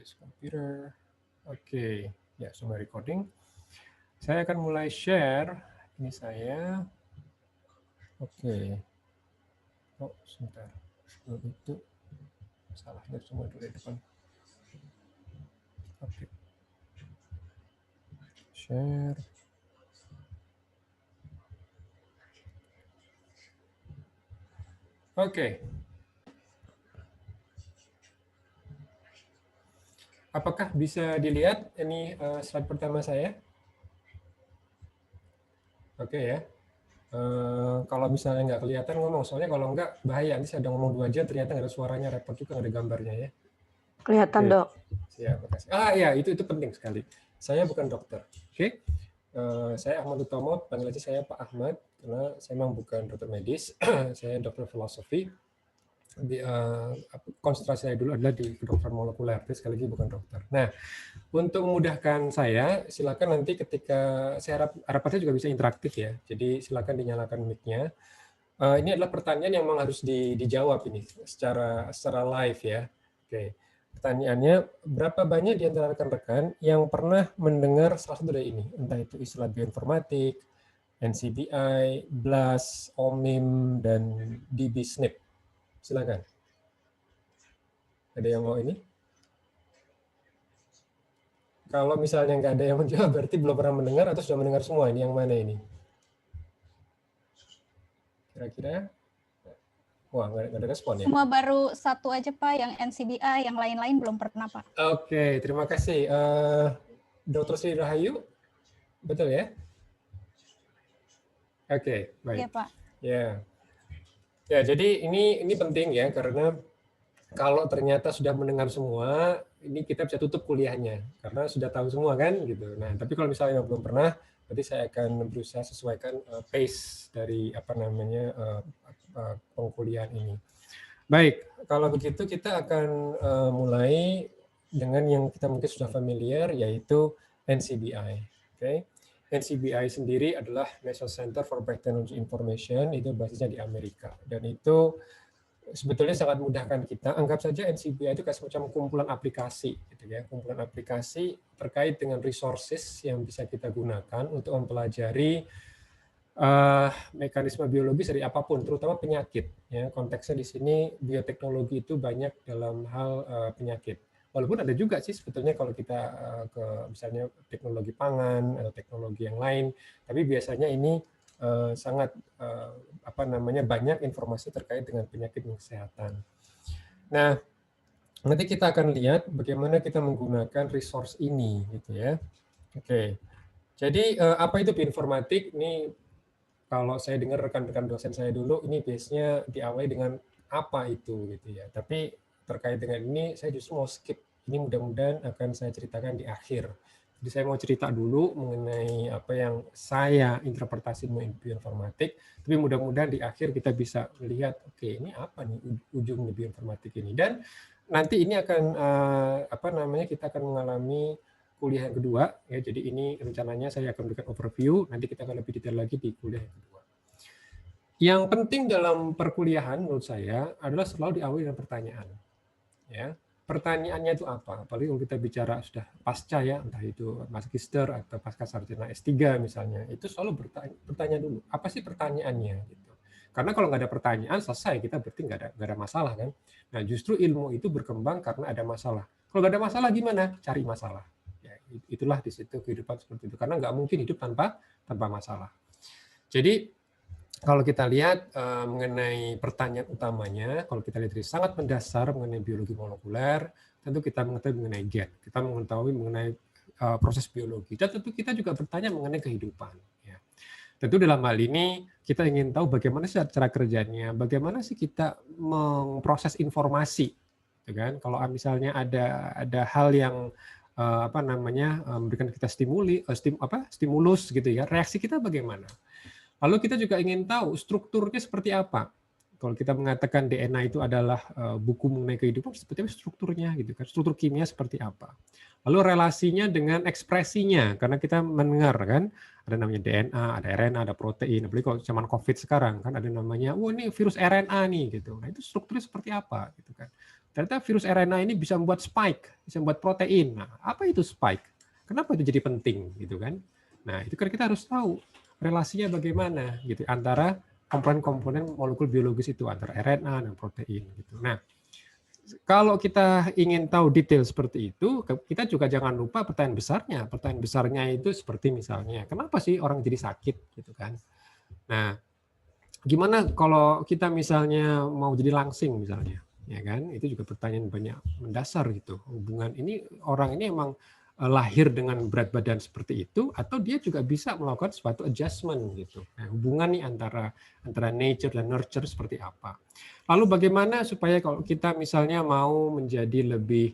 this computer. Oke, ya semua recording. Saya akan mulai share. Ini saya. Oke. Oh, sebentar. Itu salahnya semua dulu di depan. Oke. Share. Oke. Apakah bisa dilihat ini slide pertama saya? Oke ya. Kalau misalnya nggak kelihatan ngomong, soalnya kalau nggak bahaya. Nanti saya udah ngomong 2 jam, ternyata nggak ada suaranya, repot juga nggak ada gambarnya ya. Kelihatan, Oke. Dok. Siap, makasih. Ya, itu penting sekali. Saya bukan dokter. Oke. Saya Ahmad Utomo, panggil aja saya Pak Ahmad, karena saya memang bukan dokter medis, saya dokter filosofi. Konsentrasi saya dulu adalah di kedokteran molekuler, tapi sekali lagi bukan dokter. Nah, untuk memudahkan saya, silakan nanti ketika saya harapannya juga bisa interaktif ya. Jadi silakan dinyalakan mic-nya. Ini adalah pertanyaan yang memang harus dijawab ini secara live ya. Oke. Pertanyaannya, berapa banyak di antara rekan-rekan yang pernah mendengar salah satu dari ini, entah itu istilah bioinformatik, NCBI, BLAST, OMIM, dan DB-SNP? Silakan. Ada yang mau ini? Kalau misalnya nggak ada yang menjawab, berarti belum pernah mendengar atau sudah mendengar semua. Ini yang mana ini? Kira-kira? Wah, nggak ada respon ya? Cuma baru satu aja, Pak, yang NCBI, yang lain-lain belum pernah, Pak. Oke, terima kasih. Dr. Sri Rahayu, betul ya? Oke, baik. Iya, Pak. Ya. Ya, jadi ini penting ya, karena kalau ternyata sudah mendengar semua, ini kita bisa tutup kuliahnya, karena sudah tahu semua kan, gitu. Nah, tapi kalau misalnya belum pernah, berarti saya akan berusaha sesuaikan pace dari pengkuliahan ini. Baik, kalau begitu kita akan mulai dengan yang kita mungkin sudah familiar, yaitu NCBI. Oke. NCBI sendiri adalah National Center for Biotechnology Information, itu basisnya di Amerika. Dan itu sebetulnya sangat memudahkan kita. Anggap saja NCBI itu kayak semacam kumpulan aplikasi, gitu ya. Kumpulan aplikasi terkait dengan resources yang bisa kita gunakan untuk mempelajari mekanisme biologis dari apapun, terutama penyakit. Ya, konteksnya di sini bioteknologi itu banyak dalam hal penyakit. Walaupun ada juga sih sebetulnya kalau kita ke misalnya teknologi pangan atau teknologi yang lain, tapi biasanya ini sangat banyak informasi terkait dengan penyakit dan kesehatan. Nah, nanti kita akan lihat bagaimana kita menggunakan resource ini, gitu ya. Oke. Jadi apa itu bioinformatik? Ini kalau saya dengar rekan-rekan dosen saya dulu, ini biasanya diawali dengan apa itu, gitu ya. Tapi terkait dengan ini, saya justru mau skip. Ini mudah-mudahan akan saya ceritakan di akhir. Jadi saya mau cerita dulu mengenai apa yang saya interpretasi bioinformatik, tapi mudah-mudahan di akhir kita bisa melihat, oke, ini apa nih ujung bioinformatik ini. Dan nanti ini akan kita akan mengalami kuliah yang kedua ya. Jadi ini rencananya saya akan berikan overview, nanti kita akan lebih detail lagi di kuliah yang kedua. Yang penting dalam perkuliahan menurut saya adalah selalu diawali dengan pertanyaan. Ya. Pertanyaannya itu apa? Apalagi kalau kita bicara sudah pasca ya, entah itu magister atau pasca sarjana S3 misalnya, itu selalu bertanya dulu, apa sih pertanyaannya? Gitu. Karena kalau nggak ada pertanyaan, selesai, kita berarti nggak ada masalah kan. Nah justru ilmu itu berkembang karena ada masalah. Kalau nggak ada masalah gimana? Cari masalah. Ya, itulah di situ kehidupan seperti itu. Karena nggak mungkin hidup tanpa masalah. Jadi kalau kita lihat mengenai pertanyaan utamanya, kalau kita lihat dari sangat mendasar mengenai biologi molekuler, tentu kita mengetahui mengenai gen, kita mengetahui mengenai proses biologi, dan tentu kita juga bertanya mengenai kehidupan. Ya. Tentu dalam hal ini kita ingin tahu bagaimana sih cara kerjanya, bagaimana sih kita memproses informasi, gitu kan? Kalau misalnya ada hal yang memberikan kita stimulus gitu ya, reaksi kita bagaimana? Lalu kita juga ingin tahu strukturnya seperti apa. Kalau kita mengatakan DNA itu adalah buku mengenai kehidupan, seperti apa strukturnya gitu kan? Struktur kimia seperti apa? Lalu relasinya dengan ekspresinya, karena kita mendengar kan ada namanya DNA, ada RNA, ada protein. Apalagi kalau zaman COVID sekarang kan ada namanya, ini virus RNA nih gitu. Nah itu strukturnya seperti apa gitu kan? ternyata virus RNA ini bisa membuat spike, bisa membuat protein. Nah, apa itu spike? Kenapa itu jadi penting gitu kan? Nah, itu kan kita harus tahu relasinya bagaimana gitu antara komponen-komponen molekul biologis itu antara RNA dan protein gitu. Nah, kalau kita ingin tahu detail seperti itu, kita juga jangan lupa pertanyaan besarnya. Pertanyaan besarnya itu seperti misalnya, kenapa sih orang jadi sakit gitu kan? Nah, gimana kalau kita misalnya mau jadi langsing misalnya? Ya kan, itu juga pertanyaan banyak mendasar gitu. Hubungan ini, orang ini emang lahir dengan berat badan seperti itu, atau dia juga bisa melakukan suatu adjustment gitu. Nah, hubungan nih antara nature dan nurture seperti apa? Lalu bagaimana supaya kalau kita misalnya mau menjadi lebih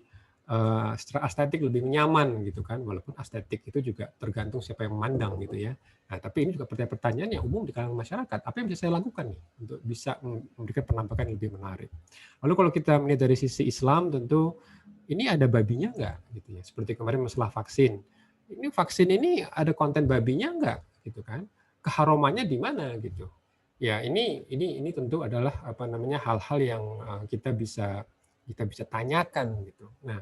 secara estetik lebih nyaman gitu kan, walaupun estetik itu juga tergantung siapa yang memandang gitu ya. Nah, tapi ini juga pertanyaan yang umum di kalangan masyarakat. Apa yang bisa saya lakukan nih untuk bisa memberikan penampakan yang lebih menarik? Lalu kalau kita melihat dari sisi Islam, tentu ini ada babinya nggak? Gitu ya. Seperti kemarin masalah vaksin. Ini vaksin ini ada konten babinya nggak? Gitu kan? Keharumannya di mana gitu? Ya ini tentu adalah apa namanya hal-hal yang kita bisa tanyakan gitu. Nah,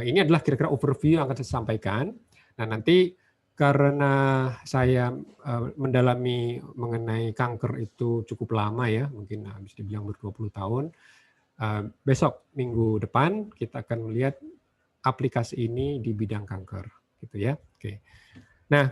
ini adalah kira-kira overview yang akan saya sampaikan. Nah, nanti karena saya mendalami mengenai kanker itu cukup lama ya, mungkin bisa dibilang ber-20 tahun. Besok minggu depan kita akan melihat aplikasi ini di bidang kanker, gitu ya. Oke. Nah,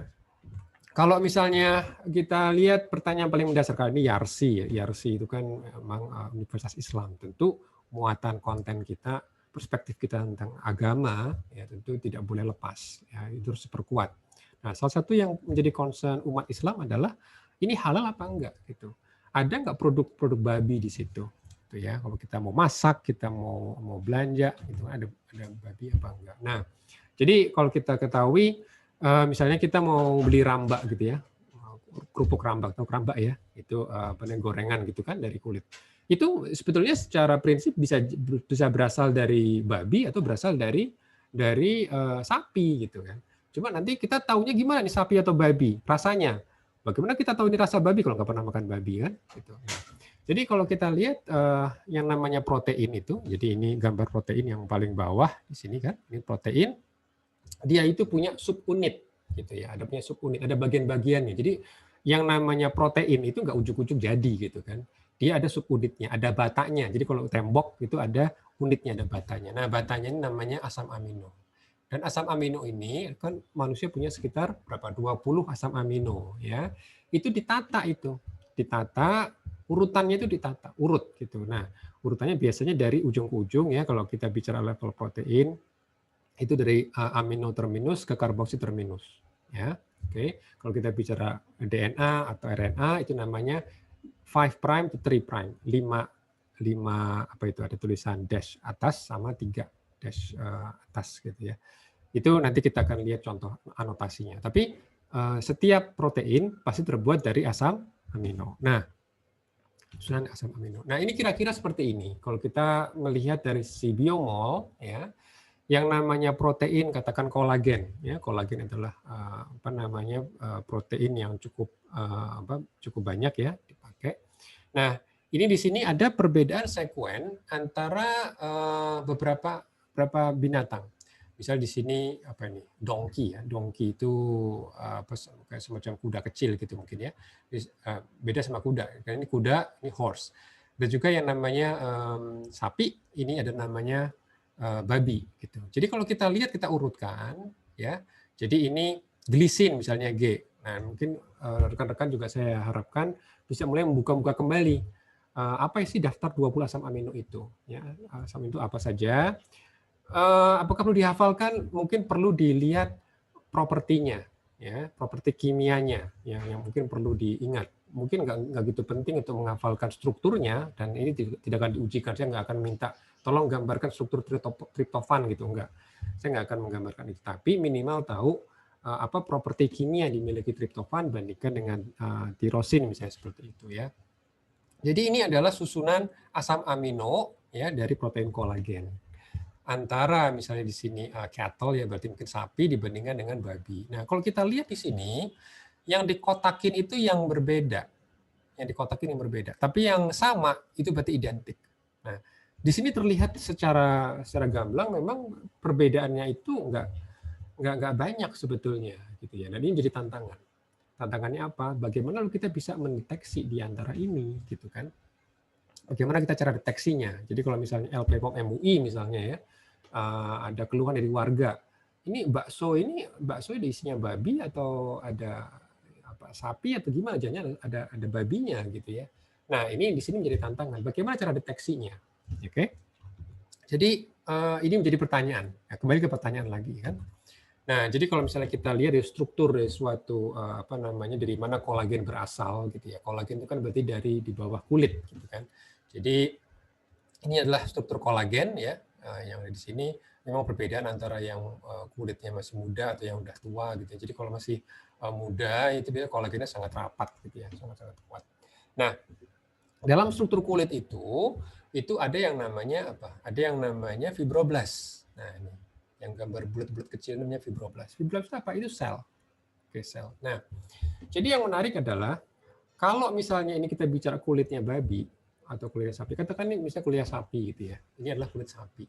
kalau misalnya kita lihat pertanyaan paling mendasar kali ini YARSI, YARSI itu kan memang Universitas Islam. Tentu muatan konten kita, perspektif kita tentang agama, ya tentu tidak boleh lepas, ya itu harus diperkuat. Nah, salah satu yang menjadi concern umat Islam adalah ini halal apa enggak gitu. Ada enggak produk-produk babi di situ? Gitu ya. Kalau kita mau masak, kita mau belanja, gitu ada babi apa enggak. Nah, jadi kalau kita ketahui, misalnya kita mau beli rambak gitu ya, kerupuk rambak atau kerambak ya, itu gorengan gitu kan dari kulit. Itu sebetulnya secara prinsip bisa berasal dari babi atau berasal dari sapi gitu kan. Cuma nanti kita taunya gimana nih sapi atau babi, rasanya. Bagaimana kita tahu ini rasa babi kalau nggak pernah makan babi kan? Gitu. Nah, jadi kalau kita lihat yang namanya protein itu, jadi ini gambar protein yang paling bawah di sini kan, ini protein. Dia itu punya subunit gitu ya, ada punya subunit, ada bagian-bagiannya. Jadi yang namanya protein itu nggak ujuk-ujuk jadi gitu kan. Dia ada subunitnya, ada batanya. Jadi kalau tembok itu ada unitnya, ada batanya. Nah, batanya ini namanya asam amino. Dan asam amino ini kan manusia punya sekitar berapa 20 asam amino ya. Itu ditata urutannya itu ditata, urut gitu. Nah, urutannya biasanya dari ujung ke ujung ya kalau kita bicara level protein itu dari amino terminus ke karboksi terminus ya. Oke, kalau kita bicara DNA atau RNA itu namanya 5' to 3', 5 apa itu ada tulisan dash atas sama 3 dash atas gitu ya. Itu nanti kita akan lihat contoh anotasinya. Tapi setiap protein pasti terbuat dari asam amino. Nah, susunan asam amino. Nah, ini kira-kira seperti ini. Kalau kita melihat dari si biomol ya, yang namanya protein katakan kolagen ya, kolagen adalah protein yang cukup banyak ya dipakai. Nah, ini di sini ada perbedaan sekuen antara beberapa binatang. Misal di sini apa ini donkey ya, donkey itu kayak semacam kuda kecil gitu mungkin ya, beda sama kuda. Karena ini kuda, ini horse. Dan juga yang namanya sapi, ini ada namanya babi gitu. Jadi kalau kita lihat kita urutkan ya. Jadi ini glisin misalnya G. Nah, mungkin rekan-rekan juga saya harapkan bisa mulai membuka-buka kembali apa sih daftar 20 asam amino itu ya. Asam itu apa saja? Apakah perlu dihafalkan? Mungkin perlu dilihat propertinya ya, properti kimianya yang mungkin perlu diingat. Mungkin nggak gitu penting untuk menghafalkan strukturnya dan ini tidak akan diujikan. Saya nggak akan minta tolong gambarkan struktur triptofan gitu, enggak. Saya nggak akan menggambarkan itu. Tapi minimal tahu apa properti kimia yang dimiliki triptofan bandingkan dengan tirosin misalnya seperti itu ya. Jadi ini adalah susunan asam amino ya dari protein kolagen. Antara misalnya di sini cattle ya berarti mungkin sapi dibandingkan dengan babi. Nah, kalau kita lihat di sini yang dikotakin itu yang berbeda. Yang dikotakin yang berbeda. Tapi yang sama itu berarti identik. Nah, di sini terlihat secara gamblang memang perbedaannya itu nggak banyak sebetulnya gitu ya. Dan ini jadi tantangan. Tantangannya apa? Bagaimana kita bisa mendeteksi di antara ini gitu kan? Bagaimana kita cara deteksinya? Jadi kalau misalnya LPPOM MUI misalnya ya, ada keluhan dari warga. Ini bakso ada isinya babi atau ada apa sapi atau gimana? Jangan ada babinya gitu ya. Nah ini di sini menjadi tantangan. Bagaimana cara deteksinya? Oke. Jadi ini menjadi pertanyaan. Ya, kembali ke pertanyaan lagi kan. Nah, jadi kalau misalnya kita lihat dari struktur dari suatu apa namanya dari mana kolagen berasal gitu ya. Kolagen itu kan berarti dari di bawah kulit gitu kan. Jadi ini adalah struktur kolagen ya yang ada di sini. Memang perbedaan antara yang kulitnya masih muda atau yang udah tua gitu ya. Jadi kalau masih muda itu biasanya kolagennya sangat rapat gitu ya, sangat-sangat kuat. Nah, dalam struktur kulit itu ada yang namanya apa? Ada yang namanya fibroblast. Nah, ini yang gambar bulat-bulat kecil namanya fibroblast. Fibroblast itu apa? Itu sel. Oke, sel. Nah, jadi yang menarik adalah kalau misalnya ini kita bicara kulitnya babi atau kulit sapi, katakan ini misalnya kulit sapi gitu ya. Ini adalah kulit sapi.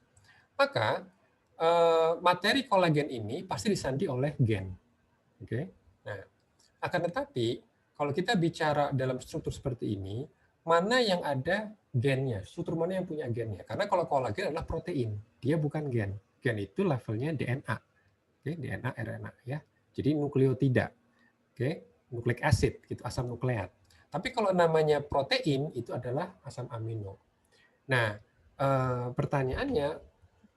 Maka materi kolagen ini pasti disandi oleh gen. Oke. Nah, akan tetapi kalau kita bicara dalam struktur seperti ini, mana yang ada gennya? Struktur mana yang punya gennya? Karena kalau kolagen adalah protein, dia bukan gen. Gen itu levelnya DNA. Oke, DNA, RNA ya. Jadi nukleotida. Oke, nucleic acid gitu, asam nukleat. Tapi kalau namanya protein itu adalah asam amino. Nah, pertanyaannya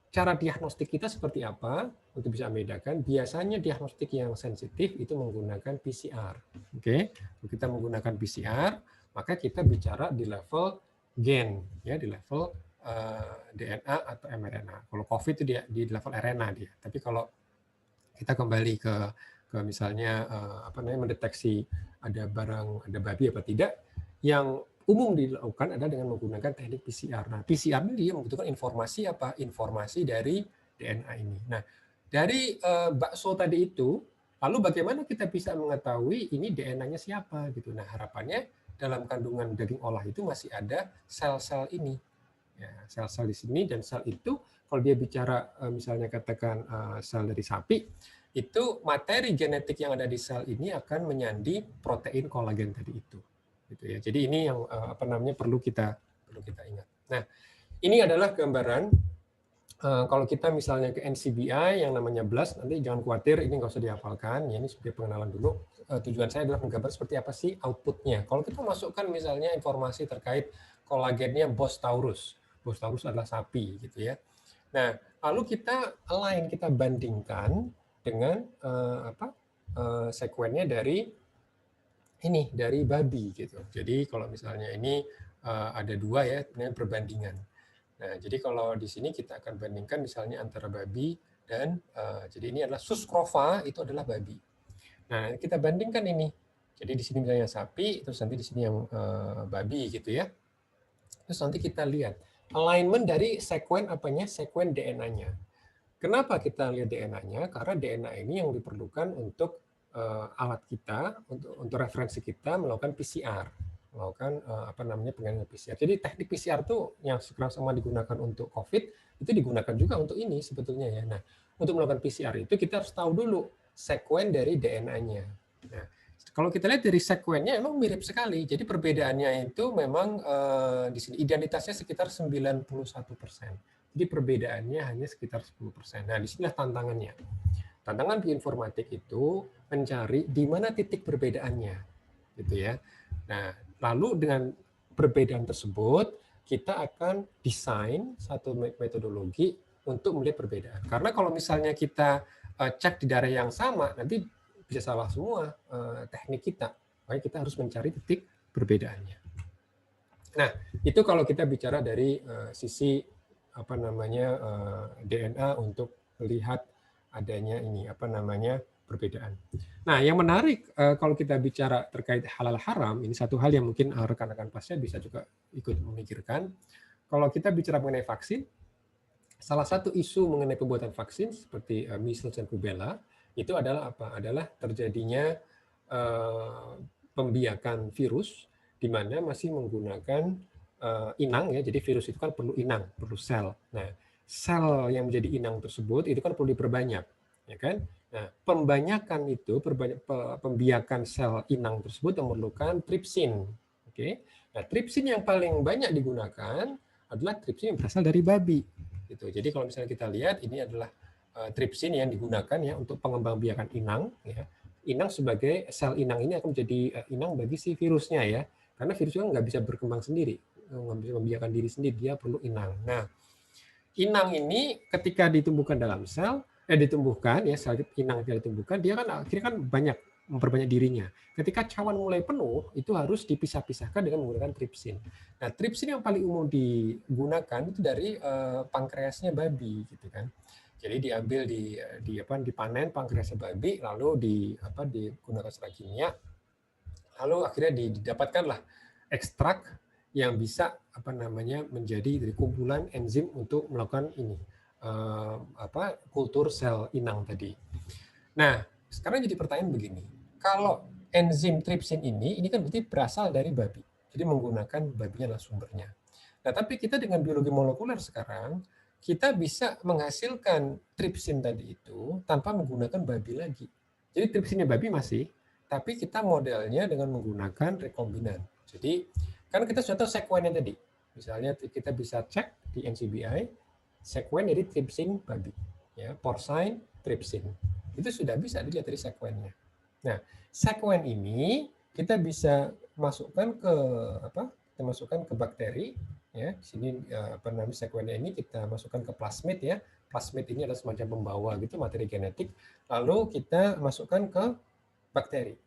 cara diagnostik kita seperti apa untuk bisa membedakan? Biasanya diagnostik yang sensitif itu menggunakan PCR. Oke, kalau kita menggunakan PCR, maka kita bicara di level gen, ya di level DNA atau mRNA. Kalau COVID itu di level RNA dia. Tapi kalau kita kembali ke misalnya apa namanya mendeteksi ada barang ada babi apa tidak, yang umum dilakukan adalah dengan menggunakan teknik PCR. Nah, PCR ini dia membutuhkan informasi apa? Informasi dari DNA ini. Nah, dari bakso tadi itu, lalu bagaimana kita bisa mengetahui ini DNA-nya siapa gitu. Nah, harapannya dalam kandungan daging olah itu masih ada sel-sel ini. Ya, sel-sel di sini dan sel itu kalau dia bicara misalnya katakan sel dari sapi, itu materi genetik yang ada di sel ini akan menyandi protein kolagen tadi itu. Gitu ya. Jadi ini yang apa namanya perlu kita ingat. Nah, ini adalah gambaran kalau kita misalnya ke NCBI yang namanya BLAST, nanti jangan khawatir ini nggak usah dihafalkan. Ya, ini sebagai pengenalan dulu. Tujuan saya adalah menggambar seperti apa sih outputnya. Kalau kita masukkan misalnya informasi terkait kolagennya Bos Taurus. Bos Taurus adalah sapi gitu ya. Nah, lalu kita align, kita bandingkan dengan sekuennya dari ini dari babi gitu. Jadi kalau misalnya ini ada dua ya perbandingan. Nah, jadi kalau di sini kita akan bandingkan misalnya antara babi dan jadi ini adalah suskrova itu adalah babi. Nah, kita bandingkan ini. Jadi di sini misalnya sapi, terus nanti di sini yang babi gitu ya. Terus nanti kita lihat alignment dari sekuen apanya? Sekuen DNA-nya. Kenapa kita lihat DNA-nya? Karena DNA ini yang diperlukan untuk alat kita untuk referensi kita melakukan PCR, melakukan apa namanya pengalihan PCR. Jadi teknik PCR tuh yang sekarang sama digunakan untuk COVID itu digunakan juga untuk ini sebetulnya ya. Nah, untuk melakukan PCR itu kita harus tahu dulu sekuen dari DNA-nya. Nah, kalau kita lihat dari sekuennya emang mirip sekali. Jadi perbedaannya itu memang di sini identitasnya sekitar 91%. Jadi perbedaannya hanya sekitar 10%. Nah, disinilah tantangannya. Tantangan bioinformatik itu mencari di mana titik perbedaannya, gitu ya. Nah, lalu dengan perbedaan tersebut kita akan desain satu metodologi untuk melihat perbedaan. Karena kalau misalnya kita cek di daerah yang sama, nanti bisa salah semua teknik kita. Makanya kita harus mencari titik perbedaannya. Nah, itu kalau kita bicara dari sisi apa namanya DNA untuk melihat adanya ini apa namanya perbedaan. Nah, yang menarik kalau kita bicara terkait halal haram, ini satu hal yang mungkin rekan-rekan pasca bisa juga ikut memikirkan. Kalau kita bicara mengenai vaksin, salah satu isu mengenai pembuatan vaksin seperti measles dan rubella itu adalah apa? Adalah terjadinya pembiakan virus di mana masih menggunakan inang ya. Jadi virus itu kan perlu inang, perlu sel. Nah, sel yang menjadi inang tersebut itu kan perlu diperbanyak, ya kan? Nah, pembanyakan itu, pembiakan sel inang tersebut memerlukan tripsin. Oke. Nah, tripsin yang paling banyak digunakan adalah tripsin yang berasal dari babi. Gitu. Jadi kalau misalnya kita lihat ini adalah tripsin yang digunakan ya untuk pengembangbiakan inang. Ya. Inang sebagai sel inang ini akan menjadi inang bagi si virusnya ya. Karena virusnya nggak bisa berkembang sendiri, nggak bisa membiarkan diri sendiri, dia perlu inang. Nah, inang ini ketika ditumbuhkan dalam sel, ditumbuhkan ya, sel inang yang ditumbuhkan, dia kan akhirnya kan banyak memperbanyak dirinya. Ketika cawan mulai penuh, itu harus dipisah-pisahkan dengan menggunakan tripsin. Nah, tripsin yang paling umum digunakan itu dari pankreasnya babi, gitu kan. Jadi diambil dipanen pankreasnya babi, lalu digunakan secara kimia, lalu akhirnya didapatkanlah ekstrak yang bisa menjadi dari kumpulan enzim untuk melakukan ini kultur sel inang tadi. Nah, sekarang jadi pertanyaan begini, kalau enzim tripsin ini kan berarti berasal dari babi, jadi menggunakan babinya adalah sumbernya. Nah, tapi kita dengan biologi molekuler sekarang kita bisa menghasilkan tripsin tadi itu tanpa menggunakan babi lagi. Jadi tripsinnya babi masih, tapi kita modelnya dengan menggunakan rekombinan. Jadi kan kita sudah tahu sekuennya tadi. Misalnya kita bisa cek di NCBI sekuen dari tripsin babi, ya, porcine tripsin. Itu sudah bisa dilihat dari sekuennya. Nah, sekuen ini kita bisa masukkan ke Kita masukkan ke bakteri, ya. Di sini sekuennya ini kita masukkan ke plasmid ya. Plasmid ini adalah semacam pembawa gitu materi genetik. Lalu kita masukkan ke bakteri.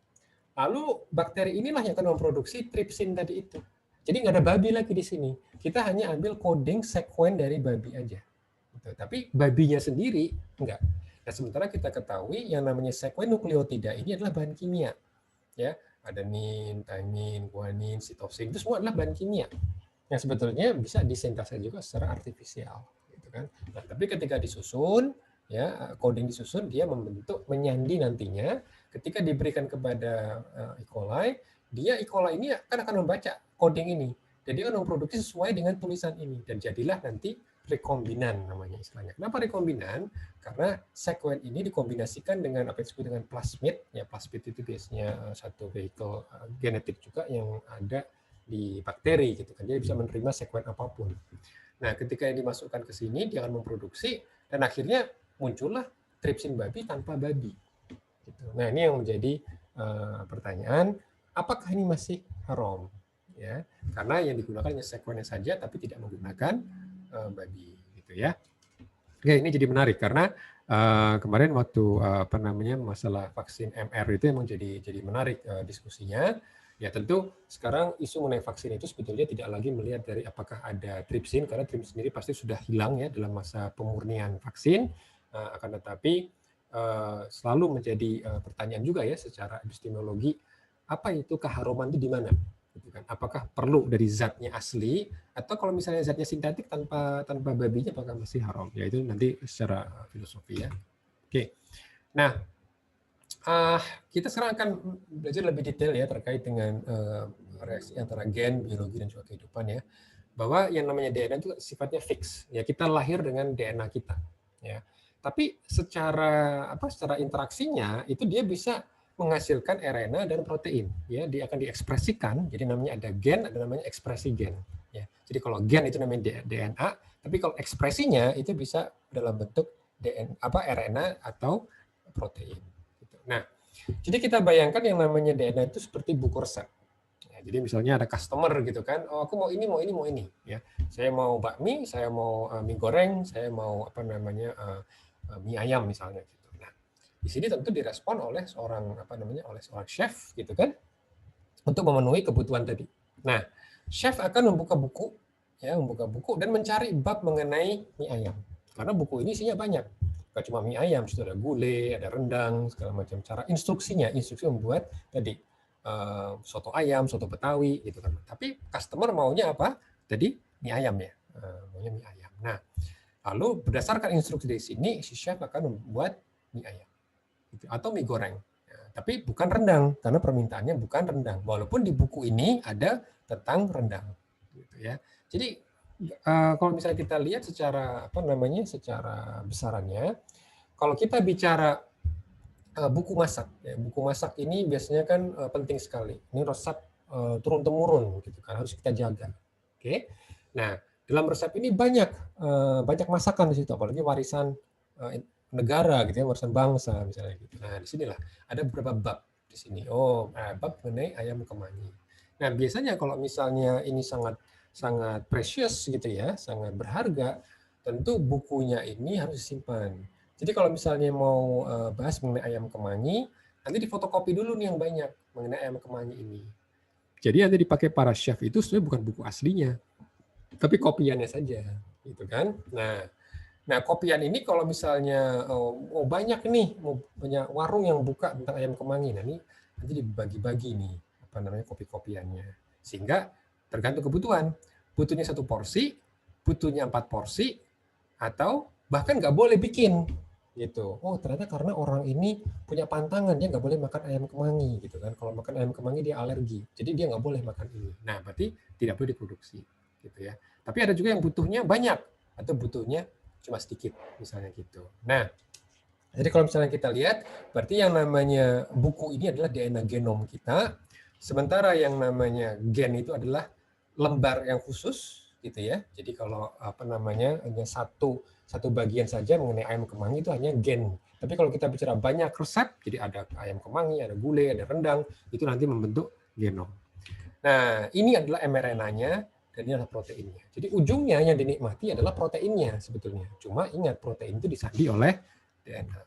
Lalu bakteri inilah yang akan memproduksi tripsin tadi itu. Jadi nggak ada babi lagi di sini. Kita hanya ambil coding sekuen dari babi aja. Gitu. Tapi babinya sendiri enggak. Nah, sementara kita ketahui yang namanya sekuen nukleotida ini adalah bahan kimia. Ya, adenin, timin, guanin, sitosin itu semua adalah bahan kimia. Yang sebetulnya bisa disintesa juga secara artifisial, gitu kan. Nah, tapi ketika disusun, ya, coding disusun, dia membentuk menyandi nantinya ketika diberikan kepada E. coli, E. coli ini akan membaca coding ini. Jadi akan memproduksi sesuai dengan tulisan ini dan jadilah nanti rekombinan namanya istilahnya. Kenapa rekombinan? Karena sekuen ini dikombinasikan dengan apa yang disebut dengan plasmid. Ya, plasmid itu biasanya satu vehicle genetik juga yang ada di bakteri gitu kan. Jadi bisa menerima sekuen apapun. Nah, ketika yang dimasukkan ke sini dia akan memproduksi dan akhirnya muncullah tripsin babi tanpa babi. Gitu. Nah, ini yang menjadi pertanyaan, apakah ini masih haram? Ya, karena yang digunakan hanya sekuennya saja tapi tidak menggunakan babi gitu ya. Oke, ini jadi menarik karena kemarin waktu masalah vaksin MR itu memang jadi menarik diskusinya. Ya tentu sekarang isu mengenai vaksin itu sebetulnya tidak lagi melihat dari apakah ada tripsin, karena tripsin sendiri pasti sudah hilang ya dalam masa pemurnian vaksin. Akan tetapi selalu menjadi pertanyaan juga ya secara epistemologi, apa itu keharuman itu di mana? Gitu kan. Apakah perlu dari zatnya asli, atau kalau misalnya zatnya sintetik tanpa babinya apakah masih haram? Ya itu nanti secara filosofi ya. Oke. Nah, kita sekarang akan belajar lebih detail ya terkait dengan reaksi antara gen, biologi dan juga kehidupan ya. Bahwa yang namanya DNA itu sifatnya fix. Ya, kita lahir dengan DNA kita. Ya. Tapi secara interaksinya itu dia bisa menghasilkan RNA dan protein. Ya, dia akan diekspresikan. Jadi namanya ada gen, ada namanya ekspresi gen. Ya. Jadi kalau gen itu namanya DNA, tapi kalau ekspresinya itu bisa dalam bentuk RNA atau protein. Nah, jadi kita bayangkan yang namanya DNA itu seperti buku resep. Ya, jadi misalnya ada customer gitu kan, oh aku mau ini, mau ini, mau ini. Ya, saya mau bakmi, saya mau mie goreng, saya mau mie ayam misalnya. Gitu. Nah, di sini tentu direspon oleh seorang seorang chef gitu kan, untuk memenuhi kebutuhan tadi. Nah, chef akan membuka buku dan mencari bab mengenai mie ayam, karena buku ini isinya banyak. Gak cuma mie ayam, sudah ada gulai, ada rendang, segala macam cara instruksi membuat tadi soto ayam, soto betawi gitu kan. Tapi customer maunya apa? Tadi mie ayam ya, maunya mie ayam. Nah, lalu berdasarkan instruksi dari sini si chef akan membuat mie ayam gitu, atau mie goreng. Tapi bukan rendang karena permintaannya bukan rendang. Walaupun di buku ini ada tentang rendang. Gitu ya. Jadi kalau misalnya kita lihat secara secara besarannya, kalau kita bicara buku masak, ya, buku masak ini biasanya kan penting sekali. Ini resep turun temurun, gitu kan, harus kita jaga. Oke, nah dalam resep ini banyak masakan di situ, apalagi warisan negara, gitu ya, warisan bangsa misalnya. Gitu. Nah disinilah ada beberapa bab di sini. Bab mengenai ayam kemangi. Nah biasanya kalau misalnya ini sangat precious gitu ya, sangat berharga, tentu bukunya ini harus disimpan. Jadi kalau misalnya mau bahas mengenai ayam kemangi, nanti difotokopi dulu nih yang banyak mengenai ayam kemangi ini. Jadi nanti dipakai para chef itu sebenarnya bukan buku aslinya, tapi kopiannya saja, gitu kan. Nah kopian ini kalau misalnya banyak nih, banyak warung yang buka tentang ayam kemangi, nah ini nanti dibagi-bagi nih kopi-kopiannya, sehingga tergantung kebutuhan. Butuhnya 1 porsi, butuhnya 4 porsi, atau bahkan nggak boleh bikin gitu. Ternyata karena orang ini punya pantangan, dia nggak boleh makan ayam kemangi gitu kan. Kalau makan ayam kemangi dia alergi, jadi dia nggak boleh makan ini. Nah berarti tidak boleh diproduksi gitu ya. Tapi ada juga yang butuhnya banyak atau butuhnya cuma sedikit misalnya gitu. Nah jadi kalau misalnya kita lihat, berarti yang namanya buku ini adalah DNA genom kita, sementara yang namanya gen itu adalah lembar yang khusus gitu ya. Jadi kalau hanya satu bagian saja mengenai ayam kemangi itu hanya gen. Tapi kalau kita bicara banyak resep, jadi ada ayam kemangi, ada gulai, ada rendang, itu nanti membentuk genom. Nah, ini adalah mRNA-nya dan ini adalah proteinnya. Jadi ujungnya yang dinikmati adalah proteinnya sebetulnya. Cuma ingat, protein itu disandi oleh DNA.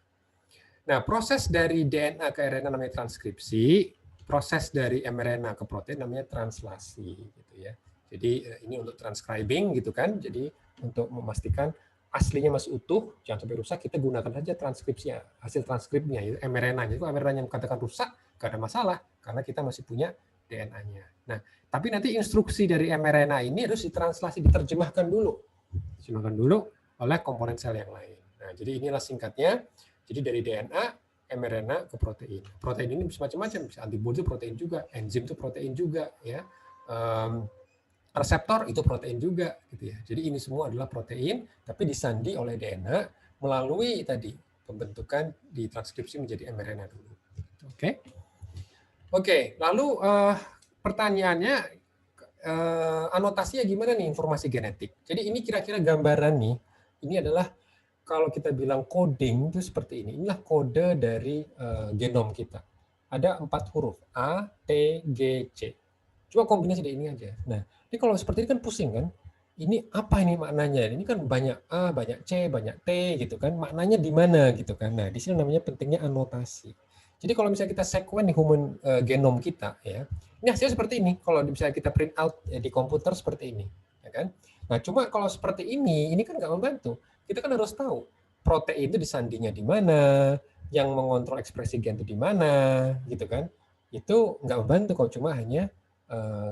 Nah, proses dari DNA ke RNA namanya transkripsi, proses dari mRNA ke protein namanya translasi gitu ya. Jadi ini untuk transcribing gitu kan. Jadi untuk memastikan aslinya masih utuh, jangan sampai rusak, kita gunakan saja transkripsinya, hasil transkripnya, itu mRNA-nya. Itu mRNA yang katakan rusak, gak ada masalah, karena kita masih punya DNA-nya. Nah, tapi nanti instruksi dari mRNA ini harus ditranslasi, diterjemahkan dulu oleh komponen sel yang lain. Nah, jadi inilah singkatnya. Jadi dari DNA, mRNA ke protein. Protein ini bisa macam-macam, bisa antibodi itu protein juga, enzim itu protein juga, ya. Reseptor itu protein juga, gitu ya. Jadi ini semua adalah protein, tapi disandi oleh DNA melalui tadi pembentukan di transkripsi menjadi mRNA dulu. Oke. Lalu pertanyaannya, anotasinya gimana nih informasi genetik? Jadi ini kira-kira gambaran nih. Ini adalah kalau kita bilang coding itu seperti ini. Inilah kode dari genom kita. Ada 4 huruf, A, T, G, C. Cuma kombinasi dari ini aja. Nah, ini kalau seperti ini kan pusing kan? Ini apa ini maknanya? Ini kan banyak A, banyak C, banyak T gitu kan. Maknanya di mana gitu kan. Nah, di sini namanya pentingnya anotasi. Jadi kalau misalnya kita sekuen di human genom kita ya. Ini hasilnya seperti ini. Kalau misalnya kita print out ya, di komputer seperti ini, ya kan? Nah, cuma kalau seperti ini kan nggak membantu. Kita kan harus tahu protein itu disandinya di mana, yang mengontrol ekspresi gen itu di mana, gitu kan? Itu nggak membantu kalau cuma hanya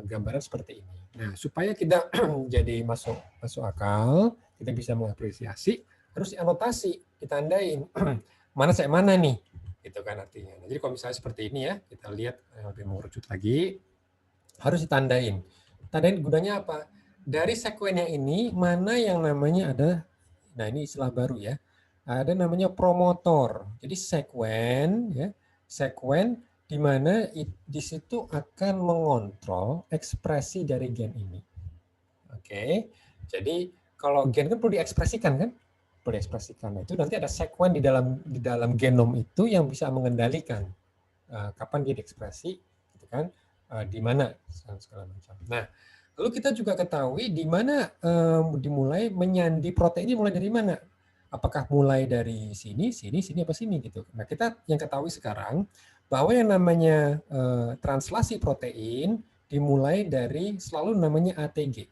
gambaran seperti ini. Nah, supaya kita jadi masuk akal, kita bisa mengapresiasi, harus dianotasi, ditandain mana nih, gitu kan artinya. Nah, jadi kalau misalnya seperti ini ya, kita lihat lebih mengerucut lagi, harus ditandain. Tandain gunanya apa? Dari sekuen yang ini mana yang namanya ada, nah ini istilah baru ya, ada namanya promotor. Jadi sekuen ya, sekuen di mana di situ akan mengontrol ekspresi dari gen ini. Oke, jadi kalau gen kan perlu diekspresikan kan? Perlu diekspresikan. Nah, itu nanti ada sekuen di dalam genom itu yang bisa mengendalikan kapan dia diekspresi, gitu kan? Di mana segala macam. Nah, lalu kita juga ketahui di mana dimulai menyandi protein ini mulai dari mana? Apakah mulai dari sini, apa sini gitu. Nah, kita yang ketahui sekarang bahwa yang namanya translasi protein dimulai dari selalu namanya ATG.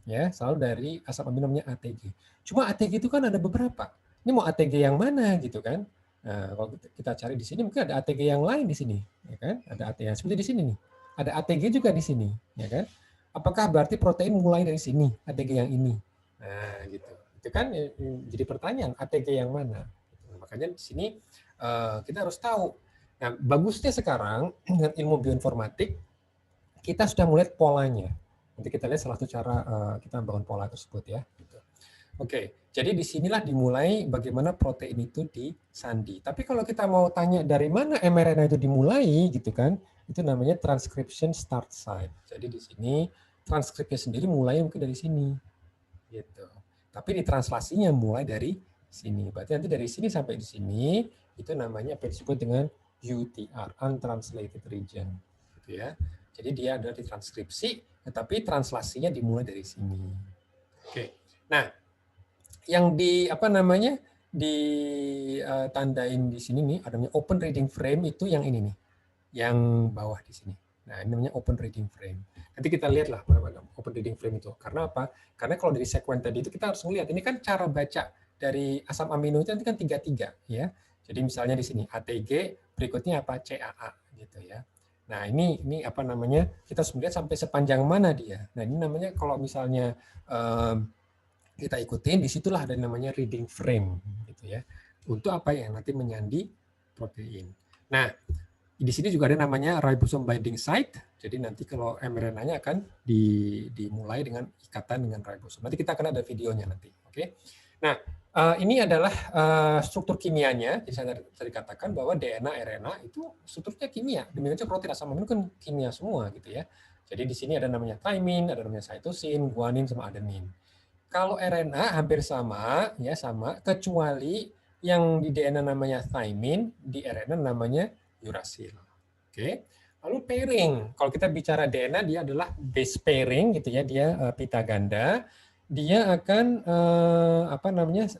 Ya, selalu dari asam amino namanya ATG. Cuma ATG itu kan ada beberapa. Ini mau ATG yang mana gitu kan? Nah, kalau kita cari di sini mungkin ada ATG yang lain di sini, ya kan? Ada ATG seperti di sini nih. Ada ATG juga di sini, ya kan? Apakah berarti protein mulai dari sini, ATG yang ini? Nah, gitu. Itu kan jadi pertanyaan, ATG yang mana? Makanya di sini kita harus tahu. Nah, bagusnya sekarang dengan ilmu bioinformatik kita sudah melihat polanya. Nanti kita lihat salah satu cara kita membangun pola tersebut ya. Gitu. Oke, jadi disinilah dimulai bagaimana protein itu disandi. Tapi kalau kita mau tanya dari mana mRNA itu dimulai, gitu kan, itu namanya transcription start site. Jadi di sini transkripnya sendiri mulai mungkin dari sini, gitu. Tapi di translasinya mulai dari sini. Berarti nanti dari sini sampai di sini itu namanya apa disebut dengan UTR, untranslated region, gitu ya. Jadi dia adalah ditranskripsi, tetapi translasinya dimulai dari sini. Oke, nah yang di apa namanya ditandain di sini nih adanya open reading frame itu yang ini nih, yang bawah di sini. Nah ini namanya open reading frame. Nanti kita lihatlah open reading frame itu. Karena apa? Karena kalau dari sekuen tadi itu kita harus melihat ini kan cara baca dari asam amino itu nanti kan 3-3 ya. Jadi misalnya di sini ATG, berikutnya apa CAA gitu ya. Nah ini apa namanya kita harus melihat sampai sepanjang mana dia. Nah ini namanya kalau misalnya kita ikutin, disitulah ada namanya reading frame gitu ya. Untuk apa ya nanti menyandi protein. Nah, di sini juga ada namanya ribosome binding site. Jadi nanti kalau mRNA-nya akan dimulai dengan ikatan dengan ribosome. Nanti kita akan ada videonya nanti. Oke. Nah, ini adalah struktur kimianya. Jadi saya tadi katakan bahwa DNA, RNA itu strukturnya kimia. Demikian juga protein asam amino kan kimia semua gitu ya. Jadi di sini ada namanya thymine, ada namanya cytosine, guanin sama adenin. Kalau RNA hampir sama, ya sama, kecuali yang di DNA namanya thymine, di RNA namanya urasil. Oke. Lalu pairing, kalau kita bicara DNA dia adalah base pairing gitu ya, dia pita ganda. Dia akan apa namanya?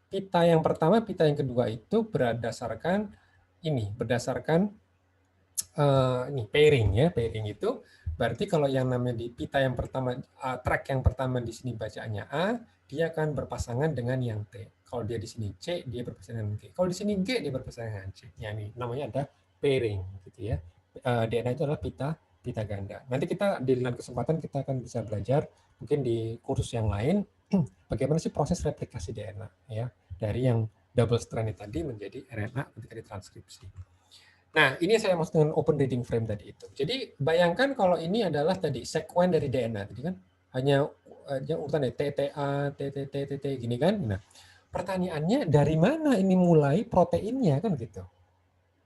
Pita yang pertama, pita yang kedua itu berdasarkan ini pairing ya, pairing itu berarti kalau yang namanya di pita yang pertama, track yang pertama di sini bacaannya A, dia akan berpasangan dengan yang T. Kalau dia di sini C, dia berpasangan dengan G. Kalau di sini G, dia berpasangan dengan C. Ya, ini namanya ada pairing, gitu ya. DNA itu adalah pita ganda. Nanti kita di lain kesempatan kita akan bisa belajar mungkin di kursus yang lain bagaimana sih proses replikasi DNA ya dari yang double stranded tadi menjadi RNA ketika ditranskripsi. Nah, ini saya maksud dengan open reading frame tadi itu. Jadi bayangkan kalau ini adalah tadi sekuen dari DNA tadi kan hanya urutan TTA, TTT, TT gini kan. Nah, pertanyaannya dari mana ini mulai proteinnya kan gitu.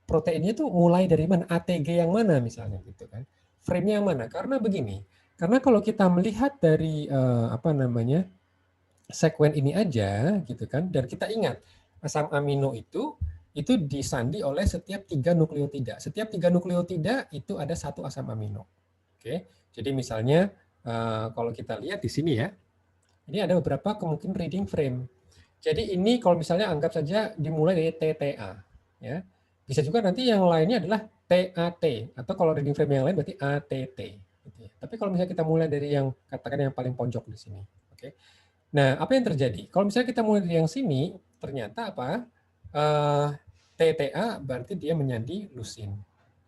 Proteinnya tuh mulai dari mana? ATG yang mana misalnya gitu kan. Frame-nya yang mana? Karena begini. Karena kalau kita melihat dari apa namanya? Sekuen ini aja gitu kan dan kita ingat asam amino itu disandi oleh setiap 3 nukleotida. Setiap 3 nukleotida itu ada satu asam amino. Oke. Jadi misalnya kalau kita lihat di sini ya. Ini ada beberapa kemungkinan reading frame. Jadi ini kalau misalnya anggap saja dimulai dari TTA ya. Bisa juga nanti yang lainnya adalah TAT atau kalau reading frame yang lain berarti ATT gitu ya. Tapi kalau misalnya kita mulai dari yang katakan yang paling pojok di sini. Oke. Nah, apa yang terjadi? Kalau misalnya kita mulai dari yang sini, ternyata apa? TTA berarti dia menyandi lusin.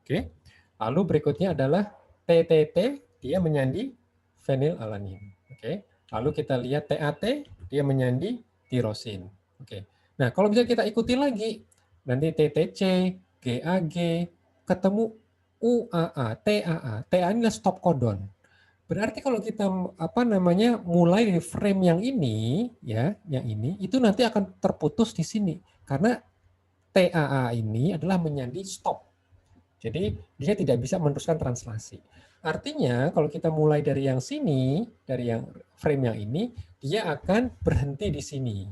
Oke. Lalu berikutnya adalah TTT, dia menyandi fenilalanin. Oke. Lalu kita lihat TAT, dia menyandi tirosin. Oke. Nah, kalau misalnya kita ikuti lagi, nanti TTC, GAG, ketemu UAA, TAA. TAA ini adalah stop codon. Berarti kalau kita apa namanya mulai dari frame yang ini ya, yang ini itu nanti akan terputus di sini karena TAA ini adalah menyandi stop. Jadi dia tidak bisa meneruskan translasi. Artinya kalau kita mulai dari yang sini, dari yang frame yang ini, dia akan berhenti di sini.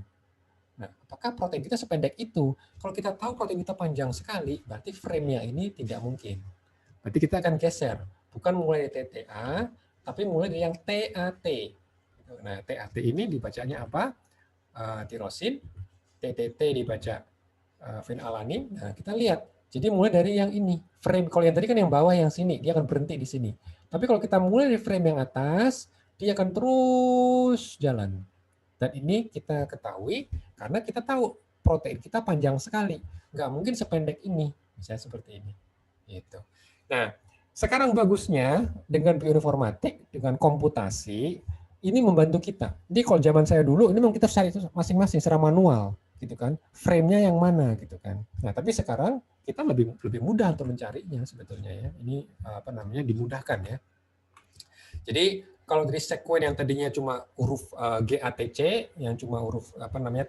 Nah, apakah protein kita sependek itu? Kalau kita tahu protein kita panjang sekali, berarti frame yang ini tidak mungkin. Berarti kita akan geser, bukan mulai dari TTA, tapi mulai dari yang TAT. Nah, TAT ini dibacanya apa? Tirosin, TTT dibaca fenilalanin. Nah, kita lihat. Jadi mulai dari yang ini, frame. Kalau yang tadi kan yang bawah yang sini, dia akan berhenti di sini. Tapi kalau kita mulai dari frame yang atas, dia akan terus jalan. Dan ini kita ketahui karena kita tahu protein kita panjang sekali. Nggak mungkin sependek ini. Misalnya seperti ini. Gitu. Nah, sekarang bagusnya dengan bioinformatik, dengan komputasi, ini membantu kita. Jadi kalau zaman saya dulu, ini memang kita cari masing-masing secara manual, gitu kan. Frame-nya yang mana, gitu kan. Nah, tapi sekarang kita lebih mudah untuk mencarinya sebetulnya ya. Ini apa namanya dimudahkan ya. Jadi kalau dari sekuen yang tadinya cuma huruf GATC, yang cuma huruf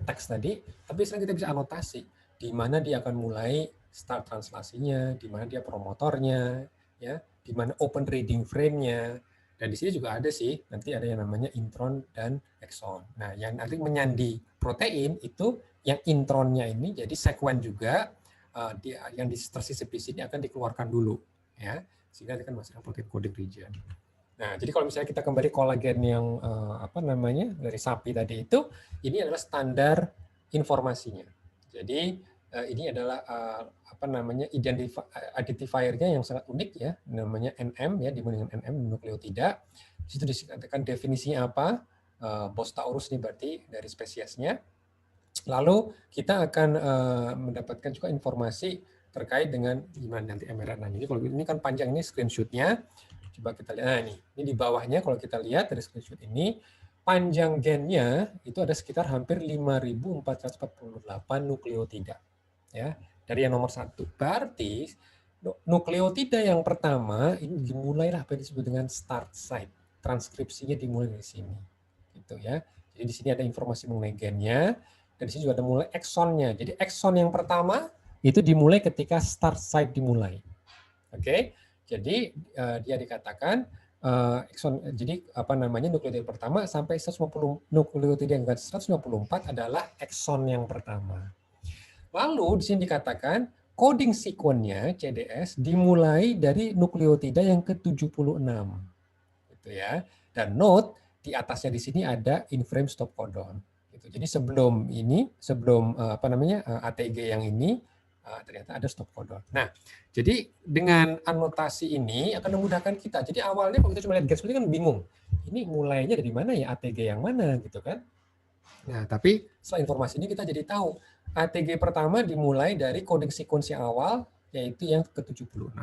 teks tadi, tapi sekarang kita bisa anotasi di mana dia akan mulai start translasinya, di mana dia promotornya, ya, di mana open reading frame-nya. Dan di sini juga ada sih, nanti ada yang namanya intron dan exon. Nah, yang nanti menyandi protein itu yang intronnya ini jadi sekuen juga, yang tersisip di sini akan dikeluarkan dulu, ya, sehingga akan masukkan protein coding region. Nah, jadi kalau misalnya kita kembali kolagen yang dari sapi tadi itu, ini adalah standar informasinya. Jadi ini adalah identifier-nya yang sangat unik ya, namanya NM ya, dimulai dengan NM nukleotida. Di situ dikatakan definisinya apa? Bostaurus ini berarti dari spesiesnya. Lalu kita akan mendapatkan juga informasi terkait dengan gimana nanti mRNA. Jadi kalau ini kan panjang, ini screenshot-nya. Coba kita lihat, nah ini di bawahnya kalau kita lihat dari screenshot ini, panjang gennya itu ada sekitar hampir 5.448 nukleotida. Ya, dari yang nomor 1. Berarti nukleotida yang pertama ini dimulailah apa yang disebut dengan start site. Transkripsinya dimulai dari sini. Gitu ya. Jadi di sini ada informasi mengenai gennya, dan di sini juga ada mulai eksonnya. Jadi ekson yang pertama itu dimulai ketika start site dimulai. Oke. Jadi dia dikatakan jadi nukleotida pertama sampai 150 nukleotida yang 154 adalah ekson yang pertama. Lalu di sini dikatakan coding sequence-nya CDS dimulai dari nukleotida yang ke-76. Gitu ya. Dan note di atasnya di sini ada in frame stop codon. Gitu. Jadi sebelum ATG yang ini ternyata ada stop codon. Nah, jadi dengan anotasi ini akan memudahkan kita. Jadi awalnya kalau kita cuma lihat garis seperti kan bingung. Ini mulainya dari mana ya, ATG yang mana gitu kan. Nah, tapi setelah informasi ini kita jadi tahu ATG pertama dimulai dari coding sequence yang awal, yaitu yang ke-76.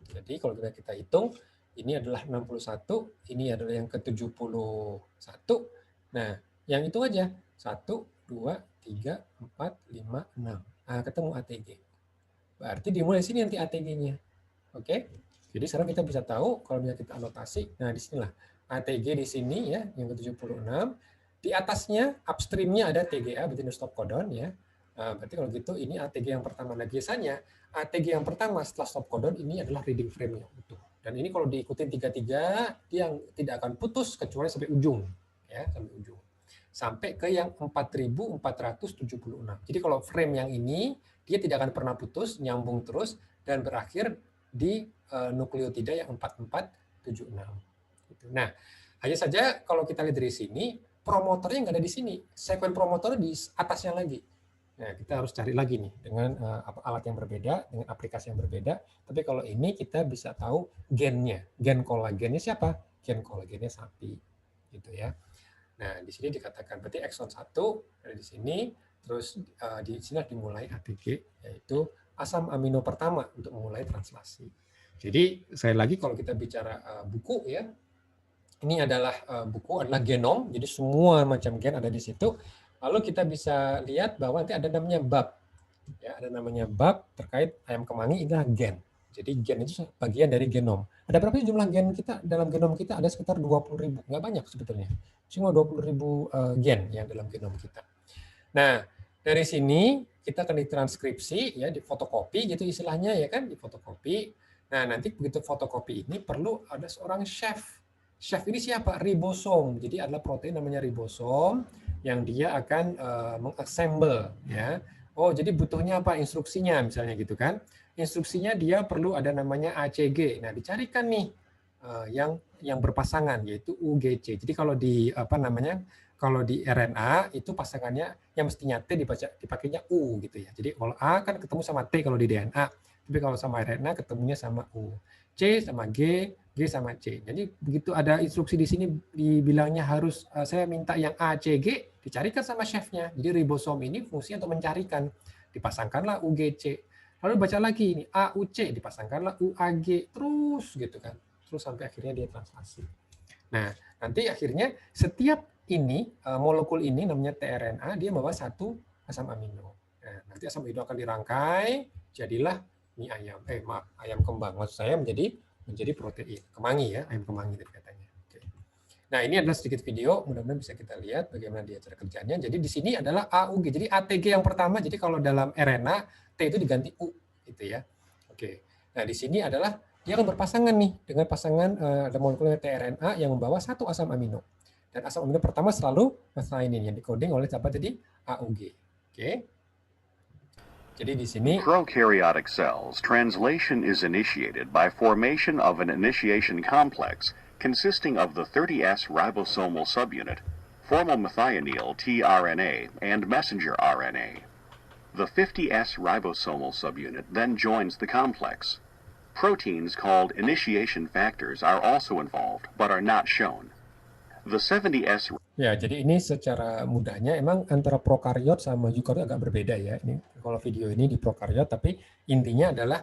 Jadi kalau kita hitung, ini adalah 61, ini adalah yang ke-71. Nah, yang itu aja. 1, 2, 3, 4, 5, 6. Nah, ketemu ATG. Berarti dimulai sini nanti ATG-nya. Oke? Jadi sekarang kita bisa tahu kalau misalnya kita anotasi, nah di sinilah ATG di sini ya, yang ke-76. Di atasnya upstream-nya ada TGA, berarti stop codon ya. Nah, berarti kalau gitu ini ATG yang pertama. Nah, biasanya ATG yang pertama setelah stop codon ini adalah reading frame-nya utuh. Dan ini kalau diikutin 3-3, dia tidak akan putus kecuali sampai ujung ya, sampai ujung. Sampai ke yang 4.476. Jadi kalau frame yang ini dia tidak akan pernah putus, nyambung terus dan berakhir di nukleotida yang 4476. Nah, hanya saja kalau kita lihat dari sini, promotornya nggak ada di sini. Sekuen promotor di atasnya lagi. Nah, kita harus cari lagi nih dengan alat yang berbeda, dengan aplikasi yang berbeda. Tapi kalau ini kita bisa tahu gennya. Gen kolagennya siapa? Gen kolagennya sapi. Gitu ya. Nah, di sini dikatakan berarti ekson 1 ada di sini, terus di sini dimulai ATG, yaitu asam amino pertama untuk memulai translasi. Jadi, sekali lagi kalau kita bicara buku ya, ini adalah buku adalah genom, jadi semua macam gen ada di situ. Lalu kita bisa lihat bahwa nanti ada namanya bab. Ya, ada namanya bab terkait ayam kemangi, ini adalah gen. Jadi gen itu bagian dari genom. Ada berapa jumlah gen kita? Dalam genom kita ada sekitar 20.000. Nggak banyak sebetulnya. Cuma 20.000 gen yang dalam genom kita. Nah, dari sini kita akan ditranskripsi, ya, difotokopi gitu istilahnya ya kan, difotokopi. Nah, nanti begitu fotokopi ini perlu ada seorang chef. Chef ini siapa? Ribosom. Jadi adalah protein namanya ribosom yang dia akan mengassemble ya. Oh, jadi butuhnya apa instruksinya misalnya gitu kan. Instruksinya dia perlu ada namanya ACG. Nah, dicarikan nih yang berpasangan yaitu UGC. Jadi kalau di kalau di RNA itu pasangannya yang mestinya T dipakainya U gitu ya. Jadi kalau A kan ketemu sama T kalau di DNA, tapi kalau sama RNA ketemunya sama U. C sama G, G sama C. Jadi begitu ada instruksi di sini dibilangnya harus saya minta yang ACG, dicarikan sama chefnya. Jadi ribosom ini fungsinya untuk mencarikan. Dipasangkanlah UGC. Lalu baca lagi ini AUC, dipasangkanlah UAG, terus gitu kan. Terus sampai akhirnya dia translasi. Nah, nanti akhirnya setiap ini molekul ini namanya tRNA dia membawa satu asam amino. Nah, nanti asam amino akan dirangkai jadilah mie ayam. Ayam kembang. Maksud saya menjadi protein kemangi ya, ayam kemangi tadi katanya. Oke. Nah, ini adalah sedikit video, mudah-mudahan bisa kita lihat bagaimana dia cara kerjanya. Jadi di sini adalah AUG. Jadi ATG yang pertama, jadi kalau dalam RNA, T itu diganti U, gitu ya. Oke. Nah, di sini adalah dia akan berpasangan nih dengan pasangan ada molekul tRNA yang membawa satu asam amino. Dan asam amino pertama selalu methionine yang dikoding oleh siapa tadi? AUG. Oke. Jadi di sini In prokaryotic cells, translation is initiated by formation of an initiation complex consisting of the 30S ribosomal subunit, formal methionine tRNA, and messenger RNA. The 50S ribosomal subunit then joins the complex. Proteins called initiation factors are also involved, but are not shown. The 70S. Ya, jadi ini secara mudahnya emang antara prokariot sama eukariot agak berbeda ya. Ini kalau video ini di prokariot, tapi intinya adalah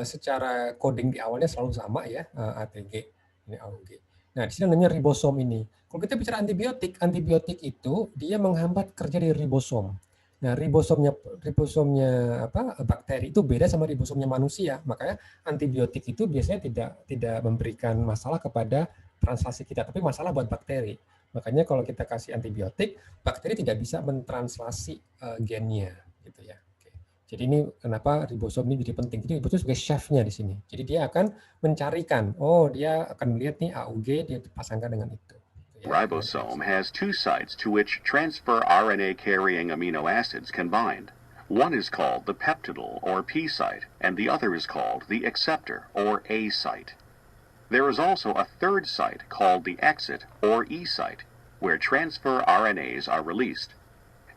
secara coding di awalnya selalu sama ya, ATG, ini AUG. Nah, di sini namanya ribosom ini. Kalau kita bicara antibiotik, antibiotik itu dia menghambat kerja dari ribosom. Nah, ribosomnya bakteri itu beda sama ribosomnya manusia. Makanya antibiotik itu biasanya tidak memberikan masalah kepada translasi kita, tapi masalah buat bakteri. Makanya kalau kita kasih antibiotik, bakteri tidak bisa mentranslasi gennya, gitu ya. Oke. Jadi ini kenapa ribosom ini jadi penting. Jadi ribosom sebagai chef-nya di sini. Jadi dia akan mencarikan, oh dia akan melihat nih AUG, dia pasangkan dengan itu. Ribosome has two sites to which transfer RNA carrying amino acids can bind. One is called the peptidyl or P site, and the other is called the acceptor or A site. There is also a third site called the exit or E site, where transfer RNAs are released.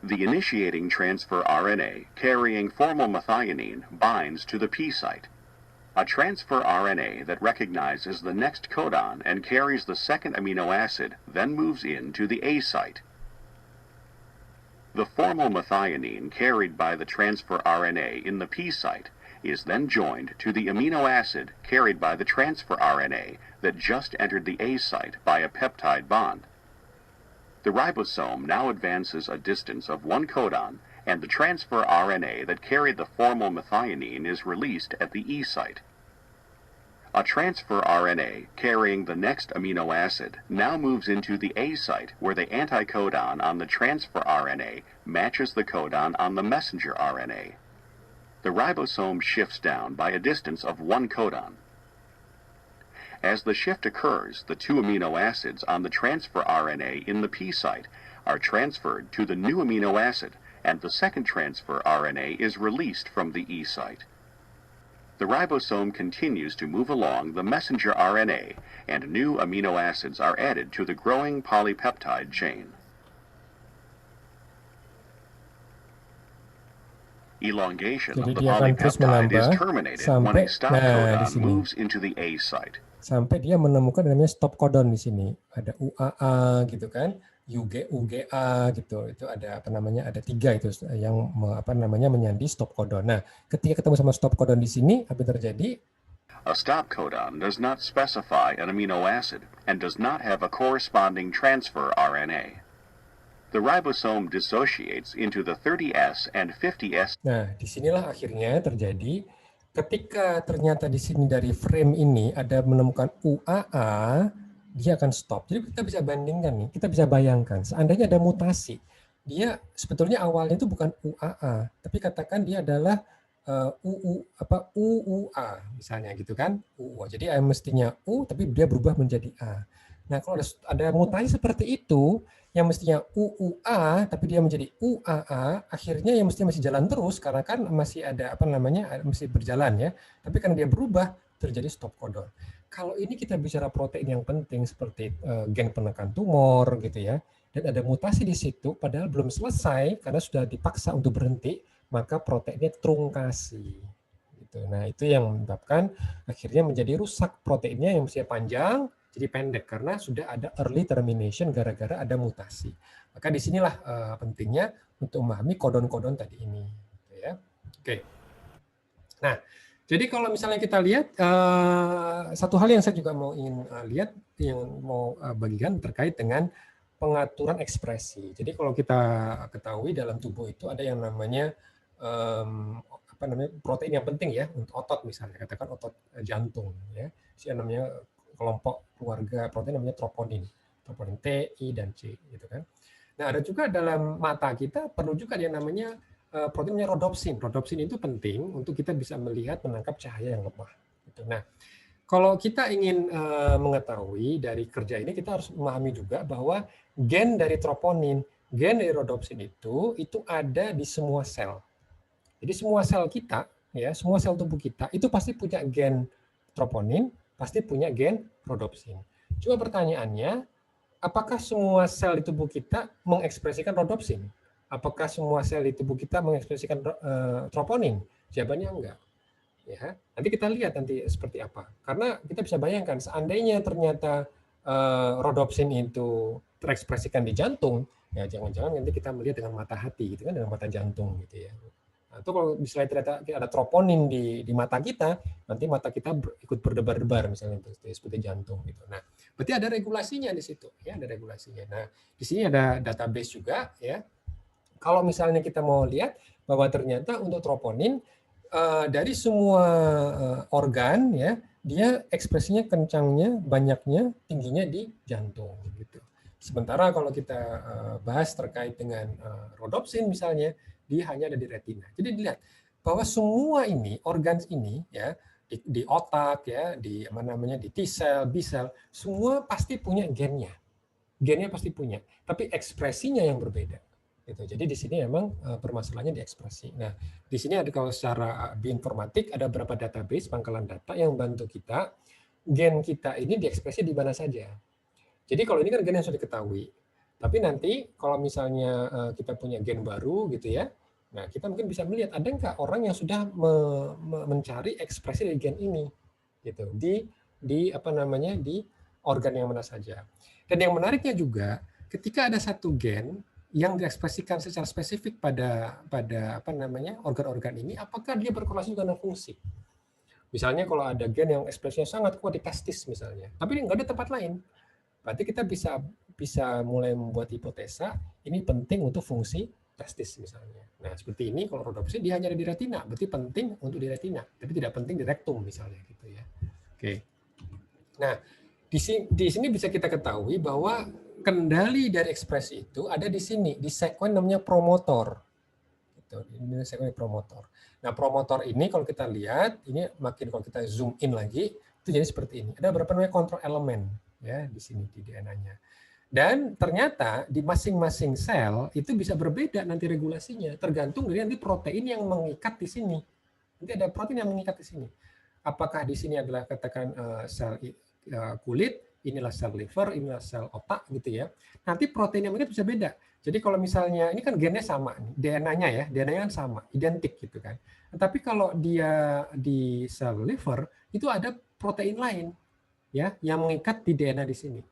The initiating transfer RNA carrying formal methionine binds to the P site. A transfer RNA that recognizes the next codon and carries the second amino acid then moves into the A site. The formal methionine carried by the transfer RNA in the P site is then joined to the amino acid carried by the transfer RNA that just entered the A site by a peptide bond. The ribosome now advances a distance of one codon, and the transfer RNA that carried the formal methionine is released at the E site. A transfer RNA carrying the next amino acid now moves into the A site, where the anticodon on the transfer RNA matches the codon on the messenger RNA. The ribosome shifts down by a distance of one codon. As the shift occurs, the two amino acids on the transfer RNA in the P site are transferred to the new amino acid, and the second transfer RNA is released from the E site. The ribosome continues to move along the messenger RNA, and new amino acids are added to the growing polypeptide chain. Elongation of the polypeptide is terminated when a stop codon moves into the A site. Sampai dia menemukan namanya stop codon di sini. Ada UAA gitu kan, UGA gitu. Itu ada ada 3 itu yang menyandi stop codon. Nah, ketika ketemu sama stop codon di sini, apa yang terjadi? A stop codon does not specify an amino acid and does not have a corresponding transfer RNA. The ribosome dissociates into the 30S and 50S. Nah, disinilah akhirnya terjadi ketika ternyata di sini dari frame ini ada menemukan UAA, dia akan stop. Jadi kita bisa bandingkan nih, kita bisa bayangkan seandainya ada mutasi, dia sebetulnya awalnya itu bukan UAA, tapi katakan dia adalah UUA misalnya gitu kan, UUA. Jadi mestinya U tapi dia berubah menjadi A. Nah, kalau ada mutasi seperti itu, yang mestinya UUA tapi dia menjadi UAA, akhirnya yang mestinya masih jalan terus karena kan masih ada masih berjalan ya. Tapi karena dia berubah terjadi stop codon. Kalau ini kita bicara protein yang penting seperti gen penekan tumor gitu ya, dan ada mutasi di situ padahal belum selesai karena sudah dipaksa untuk berhenti, maka proteinnya trunkasi. Gitu. Nah, itu yang menyebabkan akhirnya menjadi rusak proteinnya yang mestinya panjang jadi pendek karena sudah ada early termination gara-gara ada mutasi. Maka disinilah pentingnya untuk memahami kodon-kodon tadi ini. Gitu ya. Oke. Nah, jadi kalau misalnya kita lihat satu hal yang saya juga mau ingin lihat yang mau bagikan terkait dengan pengaturan ekspresi. Jadi kalau kita ketahui dalam tubuh itu ada yang namanya protein yang penting ya untuk otot misalnya, katakan otot jantung ya. Namanya kelompok keluarga protein namanya troponin. troponin T, I, dan C, gitu kan. Nah, ada juga dalam mata kita perlu juga yang namanya proteinnya rodopsin. Rodopsin itu penting untuk kita bisa melihat, menangkap cahaya yang lemah. Gitu. Nah, kalau kita ingin mengetahui dari kerja ini, kita harus memahami juga bahwa gen dari troponin, gen dari rodopsin itu ada di semua sel. Jadi semua sel kita, ya, semua sel tubuh kita itu pasti punya gen troponin, pasti punya gen rodopsin. Cuma pertanyaannya, apakah semua sel di tubuh kita mengekspresikan rodopsin? Apakah semua sel di tubuh kita mengekspresikan troponin? Jawabannya enggak. Ya, nanti kita lihat nanti seperti apa. Karena kita bisa bayangkan seandainya ternyata rodopsin itu terekspresikan di jantung, ya jangan-jangan nanti kita melihat dengan mata hati, gitu kan, dengan mata jantung, gitu ya. Atau kalau misalnya ternyata ada troponin di mata kita, nanti mata kita ikut berdebar-debar misalnya seperti jantung, gitu. Nah, berarti ada regulasinya di situ, ya ada regulasinya. Nah, di sini ada database juga, ya. Kalau misalnya kita mau lihat bahwa ternyata untuk troponin dari semua organ, ya, dia ekspresinya kencangnya, banyaknya, tingginya di jantung, gitu. Sementara kalau kita bahas terkait dengan rodopsin misalnya, dia hanya ada di retina. Jadi dilihat bahwa semua ini, organ ini, ya, di otak, ya, di apa namanya, di T-cell, B-cell, semua pasti punya gennya. Gennya pasti punya, tapi ekspresinya yang berbeda. Gitu. Jadi di sini memang permasalahannya di ekspresi. Nah, di sini ada kalau secara bioinformatik ada beberapa database, pangkalan data yang membantu kita, gen kita ini diekspresi di mana saja. Jadi kalau ini kan gen yang sudah diketahui. Tapi nanti kalau misalnya kita punya gen baru gitu ya, nah kita mungkin bisa melihat ada nggak orang yang sudah mencari ekspresi dari gen ini, gitu di apa namanya di organ yang mana saja. Dan yang menariknya juga, ketika ada satu gen yang diekspresikan secara spesifik pada apa namanya organ-organ ini, apakah dia berkorelasi dengan fungsi? Misalnya kalau ada gen yang ekspresinya sangat kuat di testis misalnya, tapi nggak ada tempat lain, berarti kita bisa mulai membuat hipotesa ini penting untuk fungsi testis misalnya. Nah seperti ini kalau rodopsin dia hanya ada di retina, berarti penting untuk di retina, tapi tidak penting di rektum misalnya gitu ya. Oke. Nah di sini bisa kita ketahui bahwa kendali dari ekspresi itu ada di sini, di sekuen namanya promotor. Ini sekuen promotor. Nah, promotor ini kalau kita lihat, ini makin kalau kita zoom in lagi, itu jadi seperti ini. Ada beberapa namanya kontrol elemen ya di sini di DNA-nya. Dan ternyata di masing-masing sel itu bisa berbeda nanti regulasinya, tergantung dari nanti protein yang mengikat di sini. Nanti ada protein yang mengikat di sini. Apakah di sini adalah katakan sel kulit, inilah sel liver, inilah sel otak gitu ya. Nanti protein yang mengikat bisa beda. Jadi kalau misalnya ini kan gennya sama, DNA-nya ya, DNA-nya kan sama, identik gitu kan. Tapi kalau dia di sel liver itu ada protein lain ya yang mengikat di DNA di sini.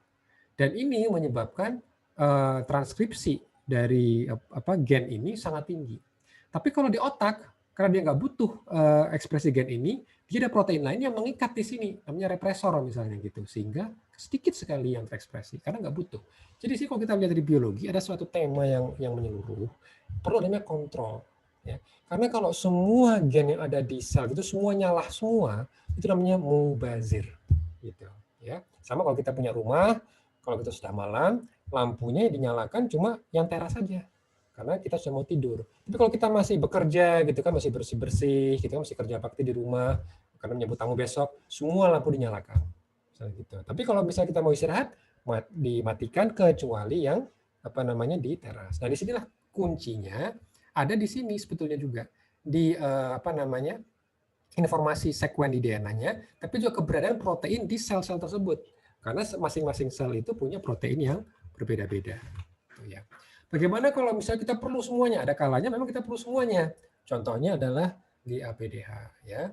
Dan ini menyebabkan transkripsi dari gen ini sangat tinggi. Tapi kalau di otak, karena dia nggak butuh ekspresi gen ini, dia ada protein lain yang mengikat di sini, namanya represor misalnya gitu, sehingga sedikit sekali yang terekspresi karena nggak butuh. Jadi sih kalau kita lihat dari biologi ada suatu tema yang menyeluruh, perlu adanya kontrol. Ya. Karena kalau semua gen yang ada di sel itu semua nyala semua, itu namanya mubazir. Gitu. Ya. Sama kalau kita punya rumah, kalau kita sudah malam, lampunya dinyalakan cuma yang teras saja. Karena kita sudah mau tidur. Tapi kalau kita masih bekerja gitu kan, masih bersih-bersih, gitu kan, masih kerja bakti di rumah, karena menyambut tamu besok, semua lampu dinyalakan. Misalnya gitu. Tapi kalau misalnya kita mau istirahat, dimatikan kecuali yang apa namanya di teras. Nah, disinilah kuncinya ada di sini sebetulnya juga di apa namanya informasi sekuen di DNA-nya, tapi juga keberadaan protein di sel-sel tersebut. Karena masing-masing sel itu punya protein yang berbeda-beda. Ya. Bagaimana kalau misalnya kita perlu semuanya? Ada kalanya memang kita perlu semuanya. Contohnya adalah GAPDH, ya,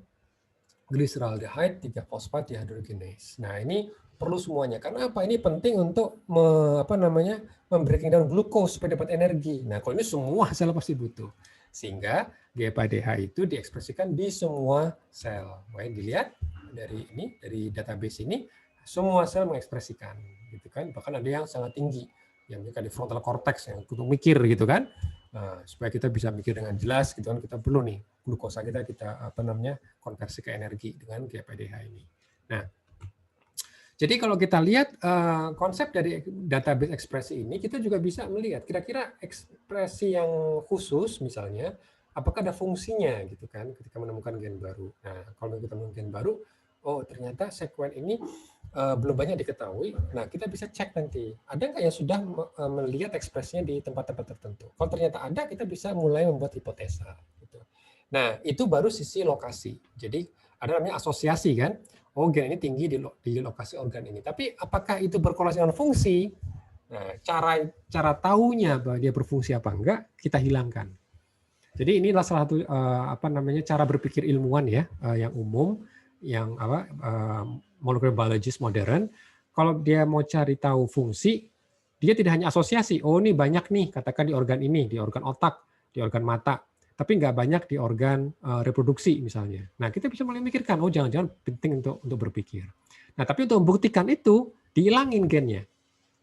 glyceraldehyde 3-fosfat dehydrogenase. Nah ini perlu semuanya. Karena apa? Ini penting untuk membreaking down glukos supaya dapat energi. Nah kalau ini semua sel pasti butuh. Sehingga GAPDH itu diekspresikan di semua sel. Baik dilihat dari database ini, semua sel mengekspresikan, gitu kan? Bahkan ada yang sangat tinggi. Yang mereka di frontal cortex yang untuk mikir gitu kan, nah, supaya kita bisa mikir dengan jelas gitu kan, kita perlu nih glukosa kita konversi ke energi dengan GAPDH ini. Nah Jadi kalau kita lihat konsep dari database ekspresi ini, kita juga bisa melihat kira-kira ekspresi yang khusus misalnya, apakah ada fungsinya gitu kan ketika menemukan gen baru. Nah, kalau kita menemukan gen baru, oh ternyata sekuen ini belum banyak diketahui. Nah, kita bisa cek nanti, ada nggak yang sudah melihat ekspresinya di tempat-tempat tertentu. Kalau ternyata ada, kita bisa mulai membuat hipotesa. Gitu. Nah, itu baru sisi lokasi. Jadi ada namanya asosiasi kan. Oh, gen ini tinggi di lokasi organ ini. Tapi apakah itu berkorelasi dengan fungsi? Nah, cara tahunya bahwa dia berfungsi apa enggak, kita hilangkan. Jadi inilah salah satu cara berpikir ilmuwan ya, yang umum, yang molecular biologist modern. Kalau dia mau cari tahu fungsi, dia tidak hanya asosiasi. Oh, ini banyak nih, katakan di organ ini, di organ otak, di organ mata, tapi nggak banyak di organ reproduksi misalnya. Nah, kita bisa mulai memikirkan, oh jangan-jangan penting untuk berpikir. Nah, tapi untuk membuktikan itu, dihilangin gennya.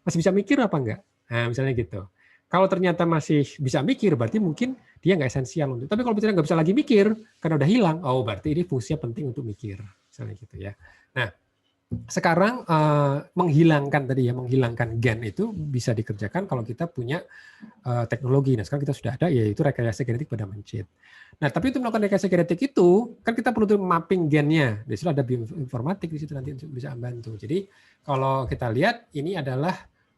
Masih bisa mikir apa enggak? Nah, misalnya gitu. Kalau ternyata masih bisa mikir, berarti mungkin dia nggak esensial untuk. Tapi kalau misalnya nggak bisa lagi mikir, karena udah hilang, oh berarti ini fungsinya penting untuk mikir. Misalnya gitu ya. Nah, sekarang menghilangkan gen itu bisa dikerjakan kalau kita punya teknologi. Nah, sekarang kita sudah ada, yaitu rekayasa genetik pada mencit. Nah, tapi untuk melakukan rekayasa genetik itu, kan kita perlu mapping gennya. Di situ ada bioinformatik di situ nanti bisa membantu. Jadi kalau kita lihat, ini adalah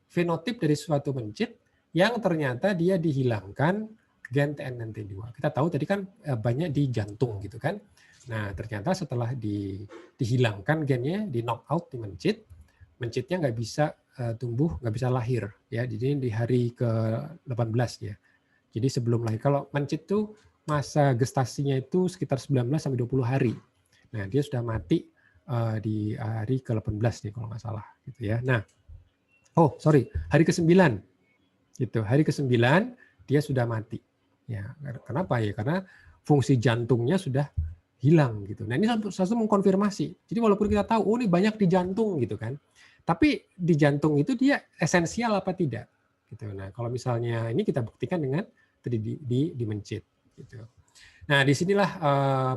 fenotip dari suatu mencit yang ternyata dia dihilangkan gen TNNT2. Kita tahu tadi kan banyak di jantung gitu kan. Nah, ternyata setelah dihilangkan gennya, di knock out di mencitnya nggak bisa tumbuh, nggak bisa lahir ya. Jadi di hari ke-18 ya. Jadi sebelum lahir. Kalau mencit itu masa gestasinya itu sekitar 19 sampai 20 hari. Nah, dia sudah mati di hari ke-18 nih kalau nggak salah gitu ya. Nah, hari ke-9 gitu. Hari ke-9 dia sudah mati. Ya, kenapa ya? Karena fungsi jantungnya sudah hilang gitu. Nah, ini satu mengkonfirmasi. Jadi walaupun kita tahu oh ini banyak di jantung gitu kan. Tapi di jantung itu dia esensial apa tidak gitu. Nah, kalau misalnya ini kita buktikan dengan tadi di mencit gitu. Nah, disinilah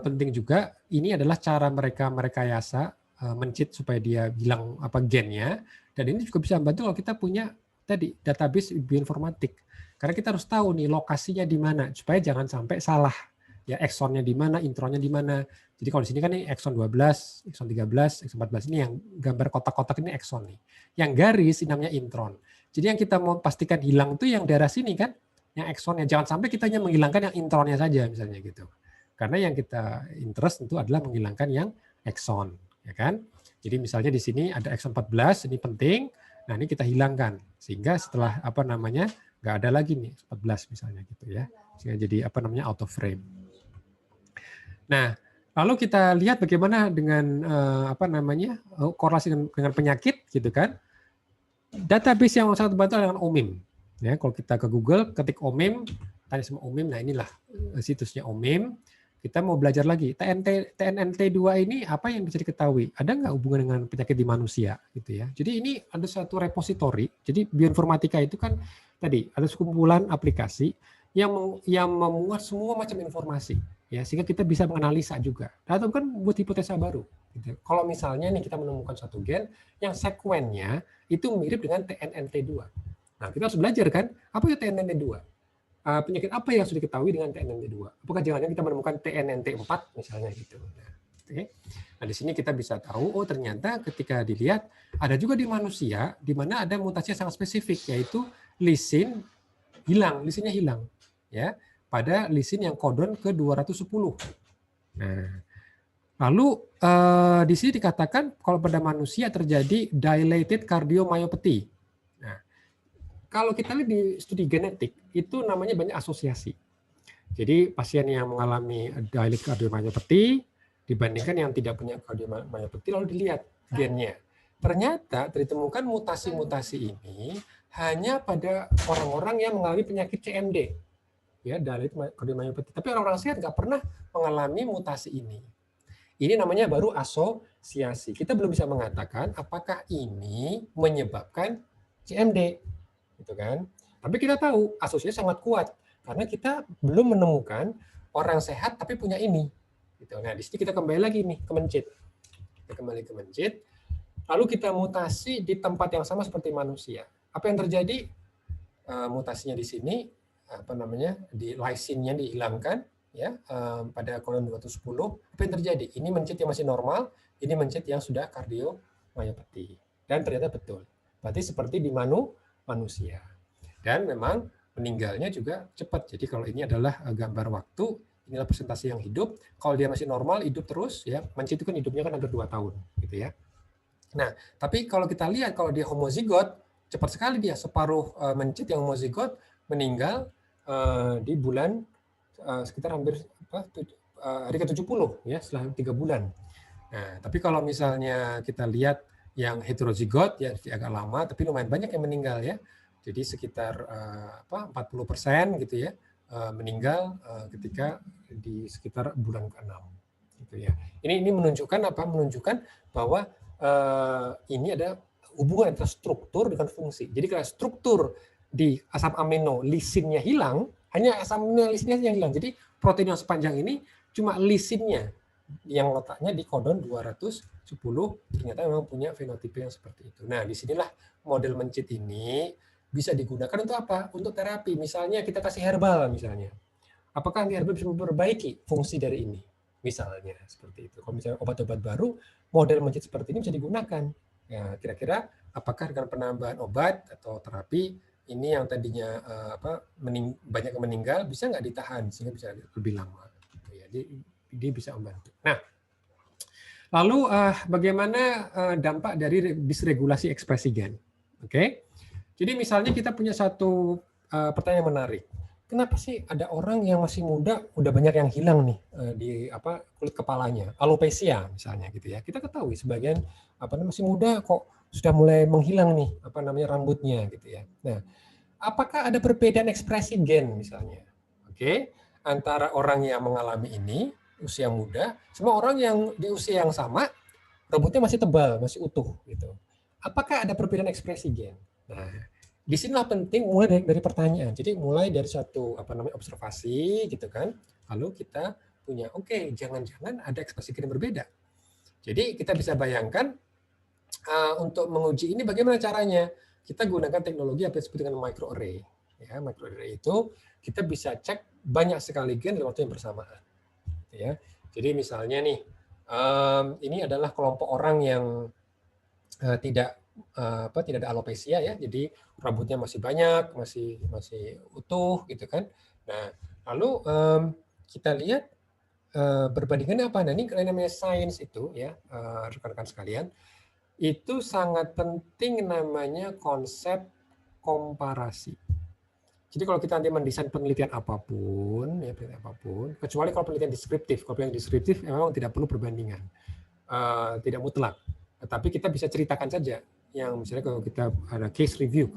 penting juga ini adalah cara mereka merekayasa mencit supaya dia hilang gennya, dan ini juga bisa membantu kalau kita punya tadi database bioinformatik. Karena kita harus tahu nih lokasinya di mana supaya jangan sampai salah. Ya, eksonnya di mana, intronnya di mana. Jadi kalau di sini kan ini ekson 12, ekson 13, ekson 14 ini yang gambar kotak-kotak ini ekson nih. Yang garis ini namanya intron. Jadi yang kita mau pastikan hilang itu yang daerah sini kan, yang eksonnya. Jangan sampai kita hanya menghilangkan yang intronnya saja misalnya gitu. Karena yang kita interest tentu adalah menghilangkan yang ekson, ya kan? Jadi misalnya di sini ada ekson 14, ini penting. Nah, ini kita hilangkan sehingga setelah nggak ada lagi nih 14 misalnya gitu ya. Sehingga jadi out of frame. Nah, lalu kita lihat bagaimana dengan korelasi dengan penyakit gitu kan. Database yang sangat membantu dengan OMIM. Ya, kalau kita ke Google ketik OMIM, tanya sama OMIM, nah inilah situsnya OMIM. Kita mau belajar lagi, TNNT2 ini apa yang bisa diketahui? Ada nggak hubungan dengan penyakit di manusia? Gitu ya. Jadi ini ada satu repositori. Jadi bioinformatika itu kan tadi ada sekumpulan aplikasi yang memuat semua macam informasi. Ya, sehingga kita bisa menganalisa juga. Atau kan buat hipotesa baru. Gitu. Kalau misalnya nih kita menemukan satu gen yang sekuennya itu mirip dengan TNNT2. Nah, kita harus belajar kan, apa itu TNNT2? Penyakit apa yang sudah diketahui dengan TNNT2? Apakah jangan-jangan kita menemukan TNNT4 misalnya gitu. Nah, di sini kita bisa tahu, oh ternyata ketika dilihat ada juga di manusia di mana ada mutasi yang sangat spesifik, yaitu lisin lisinnya hilang ya pada lisin yang kodon ke 210. Nah, lalu di sini dikatakan kalau pada manusia terjadi dilated cardiomyopathy. Nah, kalau kita lihat di studi genetik, itu namanya banyak asosiasi. Jadi pasien yang mengalami dilated cardiomyopathy dibandingkan yang tidak punya cardiomyopathy, lalu dilihat gennya. Ternyata ditemukan mutasi-mutasi ini hanya pada orang-orang yang mengalami penyakit CMD. Ya, dilated cardiomyopathy. Tapi orang-orang sehat nggak pernah mengalami mutasi ini. Ini namanya baru asosiasi. Kita belum bisa mengatakan apakah ini menyebabkan CMD. Gitu kan. Tapi kita tahu asosiasi sangat kuat karena kita belum menemukan orang sehat tapi punya ini. Gitu. Nah, di sini kita kembali lagi nih ke mencit. Kita kembali ke mencit. lalu kita mutasi di tempat yang sama seperti manusia. Apa yang terjadi? Mutasinya di sini apa namanya di lysinnya dihilangkan ya pada kolon 210. Apa yang terjadi? Ini mencit yang masih normal, ini mencit yang sudah kardiomyopati. Dan ternyata betul. Berarti seperti di manusia. Dan memang meninggalnya juga cepat. Jadi kalau ini adalah gambar waktu, inilah persentase yang hidup. Kalau dia masih normal, hidup terus ya. Mencit itu kan hidupnya kan hampir 2 tahun gitu ya. Nah, tapi kalau kita lihat kalau dia homozigot, cepat sekali dia, separuh mencit yang homozigot meninggal di bulan sekitar hampir hari ke-70 ya, setelah 3 bulan. Nah, tapi kalau misalnya kita lihat yang heterozigot ya agak lama tapi lumayan banyak yang meninggal ya. Jadi sekitar 40% gitu ya meninggal ketika di sekitar bulan ke-6 gitu ya. Ini menunjukkan apa? Menunjukkan bahwa ini ada hubungan antara struktur dengan fungsi. Jadi kalau struktur di asam amino lisinnya hilang, hanya asam amino lisinnya yang hilang. Jadi protein yang sepanjang ini cuma lisinnya yang letaknya di kodon 210 ternyata memang punya fenotipe yang seperti itu. Nah, disinilah model mencit ini bisa digunakan untuk apa? Untuk terapi. Misalnya kita kasih herbal misalnya. Apakah herbal bisa memperbaiki fungsi dari ini? Misalnya seperti itu. Kalau misalnya obat-obat baru, model mencit seperti ini bisa digunakan. Ya, kira-kira apakah dengan penambahan obat atau terapi ini yang tadinya banyak yang meninggal bisa nggak ditahan sehingga bisa lebih lama? Ya, dia bisa membantu. Nah, lalu bagaimana dampak dari dysregulasi ekspresi gen? Oke, jadi misalnya kita punya satu pertanyaan menarik. Kenapa sih ada orang yang masih muda udah banyak yang hilang nih di kulit kepalanya, alopecia misalnya gitu ya. Kita ketahui sebagian masih muda kok sudah mulai menghilang nih rambutnya gitu ya. Nah, apakah ada perbedaan ekspresi gen misalnya? Oke, antara orang yang mengalami ini usia muda sama orang yang di usia yang sama rambutnya masih tebal, masih utuh gitu. Apakah ada perbedaan ekspresi gen? Nah, disinilah penting mulai dari pertanyaan. Jadi mulai dari suatu observasi gitu kan. Lalu kita punya jangan-jangan ada ekspresi gen yang berbeda. Jadi kita bisa bayangkan untuk menguji ini bagaimana caranya? Kita gunakan teknologi apa yang disebut dengan microarray. Ya, microarray itu kita bisa cek banyak sekali gen dalam waktu yang bersamaan. Ya. Jadi misalnya nih, ini adalah kelompok orang yang tidak ada alopecia ya, jadi rambutnya masih banyak, masih utuh gitu kan. Nah, lalu kita lihat perbandingannya apa? Nah, ini namanya sains itu ya, rekan-rekan sekalian, itu sangat penting namanya konsep komparasi. Jadi kalau kita nanti mendesain penelitian apapun, kecuali kalau penelitian deskriptif. Kalau penelitian deskriptif memang tidak perlu perbandingan, tidak mutlak. Tetapi kita bisa ceritakan saja. Yang misalnya kalau kita ada case review,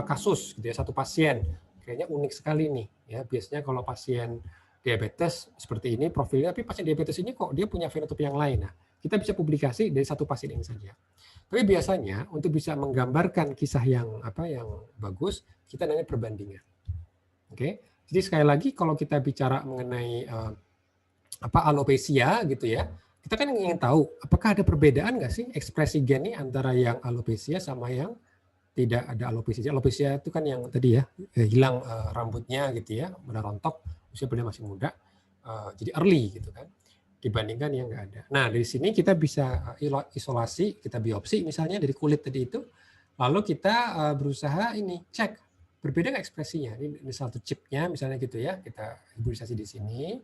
kasus, gitu ya, satu pasien, kayaknya unik sekali nih. Ya, biasanya kalau pasien diabetes seperti ini profilnya, tapi pasien diabetes ini kok dia punya fenotipe yang lain. Nah, kita bisa publikasi dari satu pasien ini saja. Tapi biasanya untuk bisa menggambarkan kisah yang bagus, kita nanya perbandingan. Oke, jadi sekali lagi kalau kita bicara mengenai alopecia gitu ya, kita kan ingin tahu apakah ada perbedaan nggak sih ekspresi gen ini antara yang alopecia sama yang tidak ada alopecia. Alopecia itu kan yang tadi ya hilang rambutnya gitu ya, rontok, usia masih muda, jadi early gitu kan, dibandingkan yang nggak ada. Nah dari sini kita bisa isolasi, kita biopsi misalnya dari kulit tadi itu, lalu kita berusaha ini cek berbeda nggak ekspresinya. Ini satu chipnya misalnya gitu ya, kita hibridisasi di sini,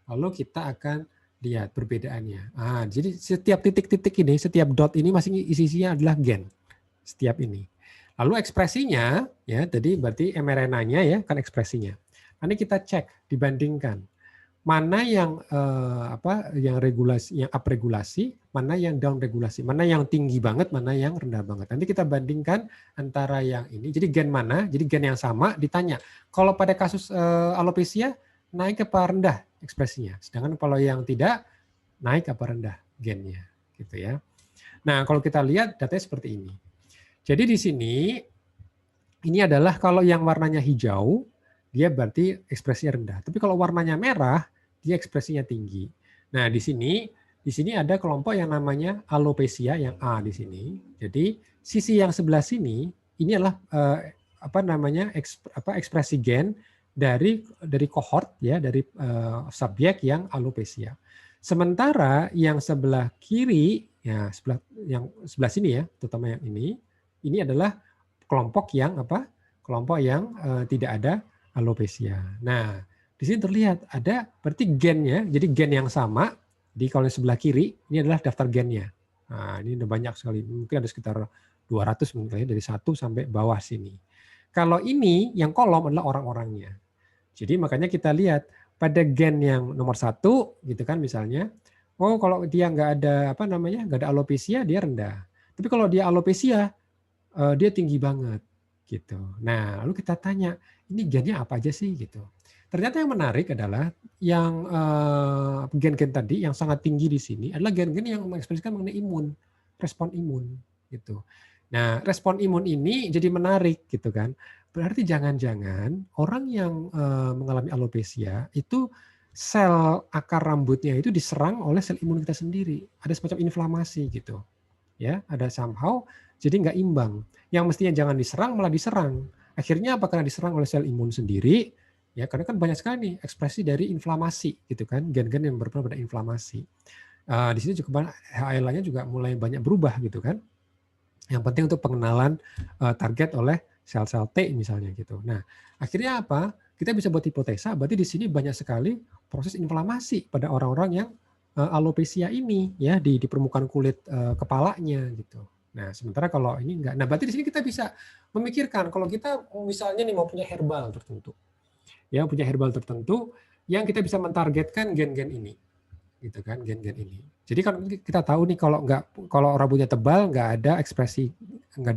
lalu kita akan lihat perbedaannya. Jadi setiap titik-titik ini, setiap dot ini masih isinya adalah gen. Setiap ini. Lalu ekspresinya, ya tadi berarti mRNA-nya ya kan ekspresinya. Nanti kita cek, dibandingkan mana yang yang regulasi, yang up regulasi, mana yang down regulasi, mana yang tinggi banget, mana yang rendah banget. Nanti kita bandingkan antara yang ini. Jadi gen mana? Jadi gen yang sama ditanya. Kalau pada kasus alopecia naik apa rendah ekspresinya. Sedangkan kalau yang tidak, naik apa rendah gennya. Gitu ya. Nah, kalau kita lihat datanya seperti ini. Jadi di sini, ini adalah kalau yang warnanya hijau, dia berarti ekspresinya rendah. Tapi kalau warnanya merah, dia ekspresinya tinggi. Nah, di sini di sini ada kelompok yang namanya alopecia yang A di sini. Jadi sisi yang sebelah sini ini adalah ekspresi gen dari kohort ya, dari subjek yang alopecia. Sementara yang sebelah kiri ya, yang sebelah sini ya, terutama yang ini adalah kelompok yang tidak ada alopecia. Nah, di sini terlihat ada berarti gennya, jadi gen yang sama di kalau sebelah kiri ini adalah daftar gennya. Nah, ini udah banyak sekali, mungkin ada sekitar 200 mungkin dari 1 sampai bawah sini. Kalau ini yang kolom adalah orang-orangnya. Jadi makanya kita lihat pada gen yang nomor 1 gitu kan misalnya, oh kalau dia nggak ada alopecia dia rendah. Tapi kalau dia alopecia dia tinggi banget gitu. Nah, lalu kita tanya, ini gennya apa aja sih gitu. Ternyata yang menarik adalah yang gen-gen tadi yang sangat tinggi di sini adalah gen-gen yang mengekspresikan mengenai imun, respon imun gitu. Nah, respon imun ini jadi menarik gitu kan. Berarti jangan-jangan orang yang mengalami alopecia itu sel akar rambutnya itu diserang oleh sel imun kita sendiri. Ada semacam inflamasi gitu. Ya, ada somehow jadi nggak imbang. Yang mestinya jangan diserang malah diserang. Akhirnya apa? Karena diserang oleh sel imun sendiri, ya karena kan banyak sekali nih ekspresi dari inflamasi gitu kan, gen-gen yang berperan pada inflamasi. Di sini juga HLA-nya juga mulai banyak berubah gitu kan. Yang penting untuk pengenalan target oleh sel-sel T misalnya gitu. Nah, akhirnya apa? Kita bisa buat hipotesa, berarti di sini banyak sekali proses inflamasi pada orang-orang yang alopecia ini ya di permukaan kulit kepalanya gitu. Nah, sementara kalau ini enggak. Nah, berarti di sini kita bisa memikirkan kalau kita misalnya nih mau punya herbal tertentu. Ya, punya herbal tertentu yang kita bisa mentargetkan gen-gen ini. Gitu kan, gen-gen ini. Jadi kan kita tahu nih kalau rambutnya tebal nggak ada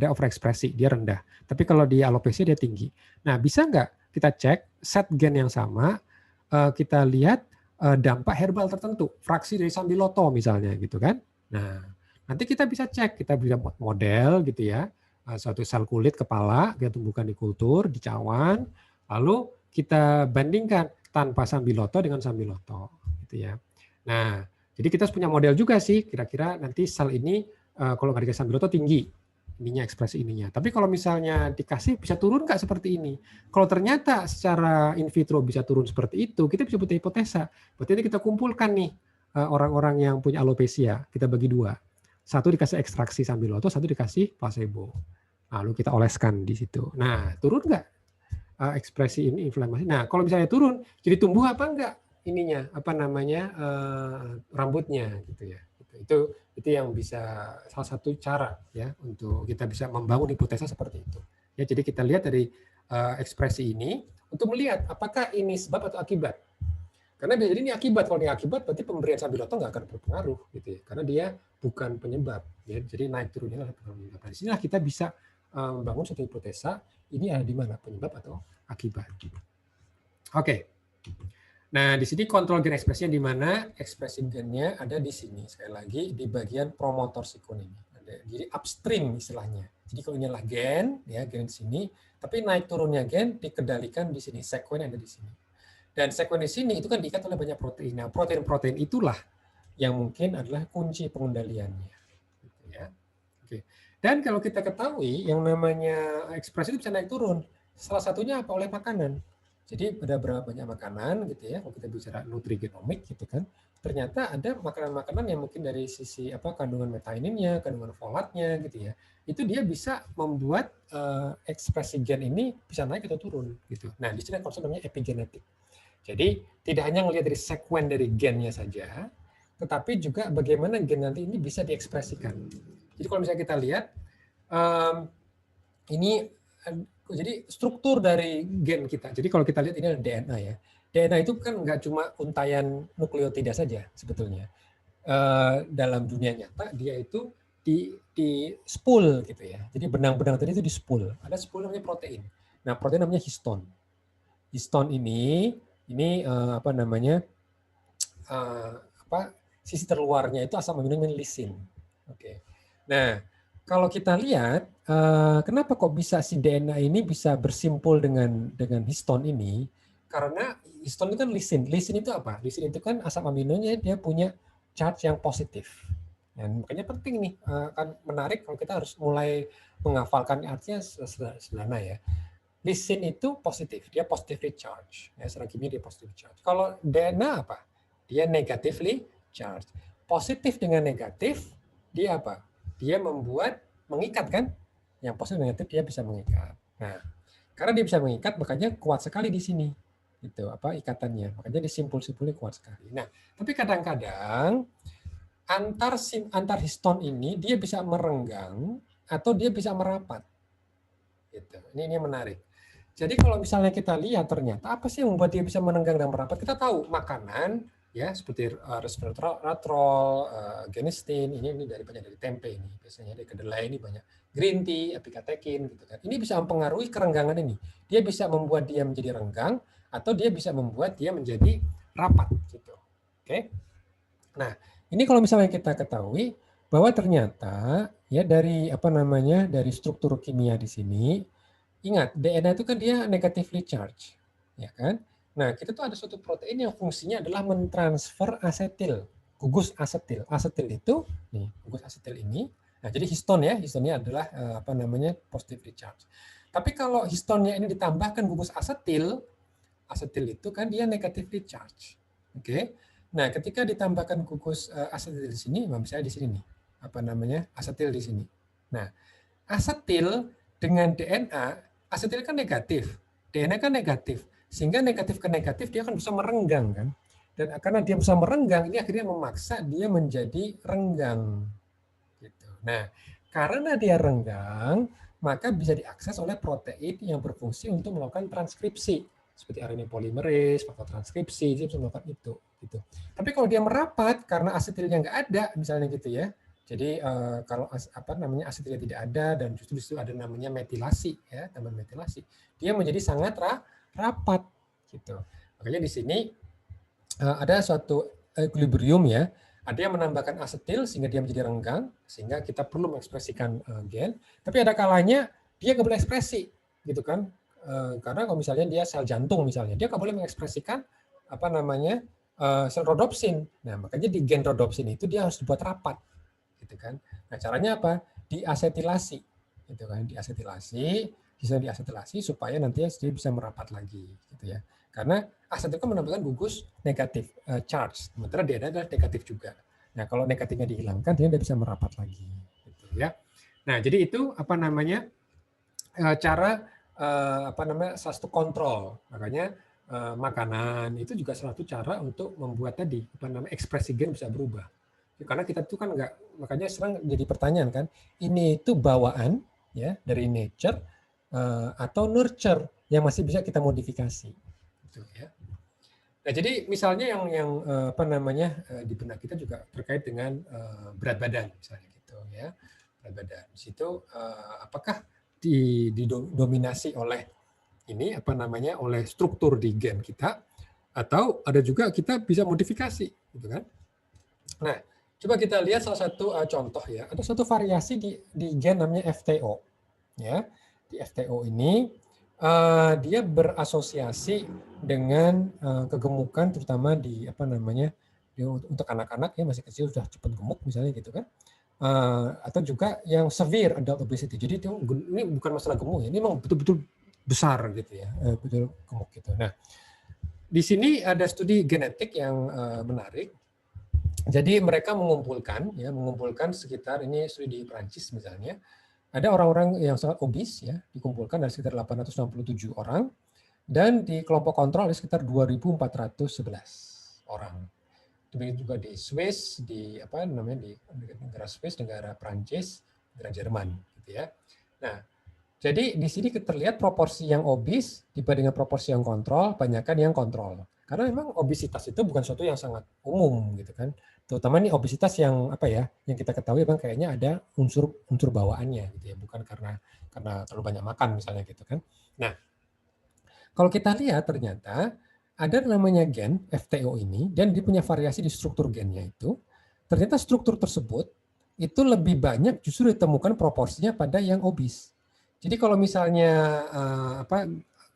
overekspresi, dia rendah. Tapi kalau di alopecia dia tinggi. Nah, bisa nggak kita cek set gen yang sama, kita lihat dampak herbal tertentu, fraksi dari sambiloto misalnya gitu kan. Nah, nanti kita bisa cek, kita bisa buat model gitu ya, suatu sel kulit kepala kita tumbuhkan di kultur, di cawan, lalu kita bandingkan tanpa sambiloto dengan sambiloto gitu ya. Nah, jadi kita harus punya model juga sih, kira-kira nanti sel ini kalau nggak dikasih sambiloto tinggi, ininya ekspresi ininya. Tapi kalau misalnya dikasih bisa turun nggak seperti ini? Kalau ternyata secara in vitro bisa turun seperti itu, kita bisa buat hipotesa. Berarti ini kita kumpulkan nih orang-orang yang punya alopecia, kita bagi 2. Satu dikasih ekstraksi sambiloto, satu dikasih placebo. Lalu kita oleskan di situ. Nah, turun nggak ekspresi ini inflamasi? Nah, kalau misalnya turun, jadi tumbuh apa enggak? Ininya rambutnya gitu ya. Itu yang bisa salah satu cara ya untuk kita bisa membangun hipotesa seperti itu. Ya, jadi kita lihat dari ekspresi ini untuk melihat apakah ini sebab atau akibat. Karena bisa jadi ini akibat. Kalau ini akibat berarti pemberian sambiloto nggak akan berpengaruh gitu ya. Karena dia bukan penyebab ya. Jadi naik turunnya adalah penyebab. Di sinilah kita bisa membangun suatu hipotesa ini ada di mana penyebab atau akibat. Oke. Nah, di sini kontrol gen ekspresinya di mana? Ekspresi gennya ada di sini. Sekali lagi di bagian promotor sikon ini. Jadi upstream istilahnya. Jadi kalau ini adalah gen, ya gen di sini, tapi naik turunnya gen dikendalikan di sini. Sekuen ada di sini. Dan sekuen di sini itu kan diikat oleh banyak protein. Nah, protein-protein itulah yang mungkin adalah kunci pengendaliannya. Gitu ya. Oke. Dan kalau kita ketahui yang namanya ekspresi itu bisa naik turun. Salah satunya apa? Oleh makanan. Jadi ada berapa banyak makanan gitu ya, kalau kita bicara nutrigenomik gitu kan, ternyata ada makanan-makanan yang mungkin dari sisi kandungan metioninnya, kandungan folatnya gitu ya, itu dia bisa membuat ekspresi gen ini bisa naik atau turun gitu. Nah, di sini konsep namanya epigenetik. Jadi tidak hanya melihat dari sekuen dari gennya saja, tetapi juga bagaimana gen nanti ini bisa diekspresikan. Jadi kalau misalnya kita lihat ini jadi struktur dari gen kita. Jadi kalau kita lihat ini adalah DNA ya. DNA itu kan nggak cuma untayan nukleotida saja sebetulnya. Dalam dunia nyata dia itu di spool gitu ya. Jadi benang-benang tadi itu di spool. Ada spool namanya protein. Nah, protein namanya histon. Histon ini sisi terluarnya itu asam amino lisin. Oke. Nah, kalau kita lihat, kenapa kok bisa si DNA ini bisa bersimpul dengan histon ini? Karena histon itu kan lisin. Lisin itu apa? Lisin itu kan asam aminonya dia punya charge yang positif. Dan makanya penting nih, kan menarik kalau kita harus mulai menghafalkan artinya sederhana ya. Lisin itu positif, dia positively charge. Ya, secara kimia dia positive charge. Kalau DNA apa? Dia negatively charge. Positif dengan negatif, dia apa? Dia mengikat kan? Yang positif negatif dia bisa mengikat. Nah, karena dia bisa mengikat, makanya kuat sekali di sini. Itu ikatannya. Makanya di simpul-simpulnya kuat sekali. Nah, tapi kadang-kadang antar histon ini dia bisa merenggang atau dia bisa merapat. Gitu. Ini menarik. Jadi kalau misalnya kita lihat ternyata apa sih yang membuat dia bisa merenggang dan merapat? Kita tahu makanan ya seperti resveratrol, genistin, ini banyak dari tempe ini, biasanya dari kedelai ini banyak, green tea, epikatekin gitu kan. Ini bisa mempengaruhi kerenggangan ini. Dia bisa membuat dia menjadi renggang atau dia bisa membuat dia menjadi rapat gitu. Oke. Nah, ini kalau misalnya kita ketahui bahwa ternyata ya dari dari struktur kimia di sini, ingat DNA itu kan dia negatively charged, ya kan? Nah, kita tuh ada suatu protein yang fungsinya adalah mentransfer asetil, gugus asetil. Asetil itu nih, gugus asetil ini. Nah, jadi histonnya adalah positively charged. Tapi kalau histonnya ini ditambahkan gugus asetil, asetil itu kan dia negatively charged. Oke. Nah, ketika ditambahkan gugus asetil di sini, misalnya di sini nih, asetil di sini. Nah, asetil dengan DNA, asetil kan negatif, DNA kan negatif, sehingga negatif ke negatif dia akan bisa merenggang kan. Dan karena dia bisa merenggang, ini akhirnya memaksa dia menjadi renggang. Gitu. Nah, karena dia renggang, maka bisa diakses oleh protein yang berfungsi untuk melakukan transkripsi seperti RNA polimerase, faktor transkripsi, dia bisa melakukan itu. Gitu. Tapi kalau dia merapat karena asetilnya nggak ada, misalnya gitu ya. Jadi kalau asetilnya tidak ada dan justru di situ ada namanya metilasi, ya, tambahan metilasi, dia menjadi sangat rapat, gitu. Makanya di sini ada suatu equilibrium ya. Ada yang menambahkan asetil sehingga dia menjadi renggang, sehingga kita perlu mengekspresikan gen. Tapi ada kalanya dia nggak boleh ekspresi, gitu kan? Karena kalau misalnya dia sel jantung misalnya, dia nggak boleh mengekspresikan sel rodopsin. Nah, makanya di gen rodopsin itu dia harus dibuat rapat, gitu kan? Nah, caranya apa? Diasetilasi, gitu kan? Diasetilasi supaya nanti dia bisa merapat lagi, gitu ya. Karena asetil kan menambahkan gugus negatif charge, sementara DNA adalah negatif juga. Nah, kalau negatifnya dihilangkan, dia tidak bisa merapat lagi, gitu ya. Nah, jadi itu cara satu kontrol. Makanya makanan itu juga salah satu cara untuk membuat tadi ekspresi gen bisa berubah. Karena kita tuh kan nggak, makanya sering jadi pertanyaan kan, ini itu bawaan ya dari nature atau nurture yang masih bisa kita modifikasi. Gitu, ya. Nah, jadi misalnya yang di benak kita juga terkait dengan berat badan misalnya gitu ya, berat badan. Di situ apakah didominasi oleh ini oleh struktur di gen kita, atau ada juga kita bisa modifikasi gitu kan. Nah, coba kita lihat salah satu contoh ya, ada suatu variasi di gen namanya FTO ya. Di FTO ini dia berasosiasi dengan kegemukan, terutama di untuk anak-anak ya, masih kecil sudah cepat gemuk misalnya gitu kan. Atau juga yang severe adult obesity. Jadi ini bukan masalah gemuk ya, ini memang betul-betul besar gitu ya, betul gemuk gitu. Nah, di sini ada studi genetik yang menarik. Jadi mereka mengumpulkan sekitar, ini studi di Prancis misalnya, ada orang-orang yang sangat obes ya, dikumpulkan dari sekitar 867 orang, dan di kelompok kontrol ada sekitar 2.411 orang. Demikian juga di Swiss, di negara Swiss, negara Prancis, negara Jerman, gitu ya. Nah, jadi di sini terlihat proporsi yang obes dibandingkan proporsi yang kontrol, banyakkan yang kontrol. Karena memang obesitas itu bukan sesuatu yang sangat umum, gitu kan. Terutama ini obesitas yang yang kita ketahui memang kayaknya ada unsur bawaannya, gitu ya, bukan karena terlalu banyak makan misalnya, gitu kan. Nah, kalau kita lihat ternyata ada namanya gen FTO ini, dan dia punya variasi di struktur gennya itu. Ternyata struktur tersebut itu lebih banyak justru ditemukan proporsinya pada yang obes. Jadi kalau misalnya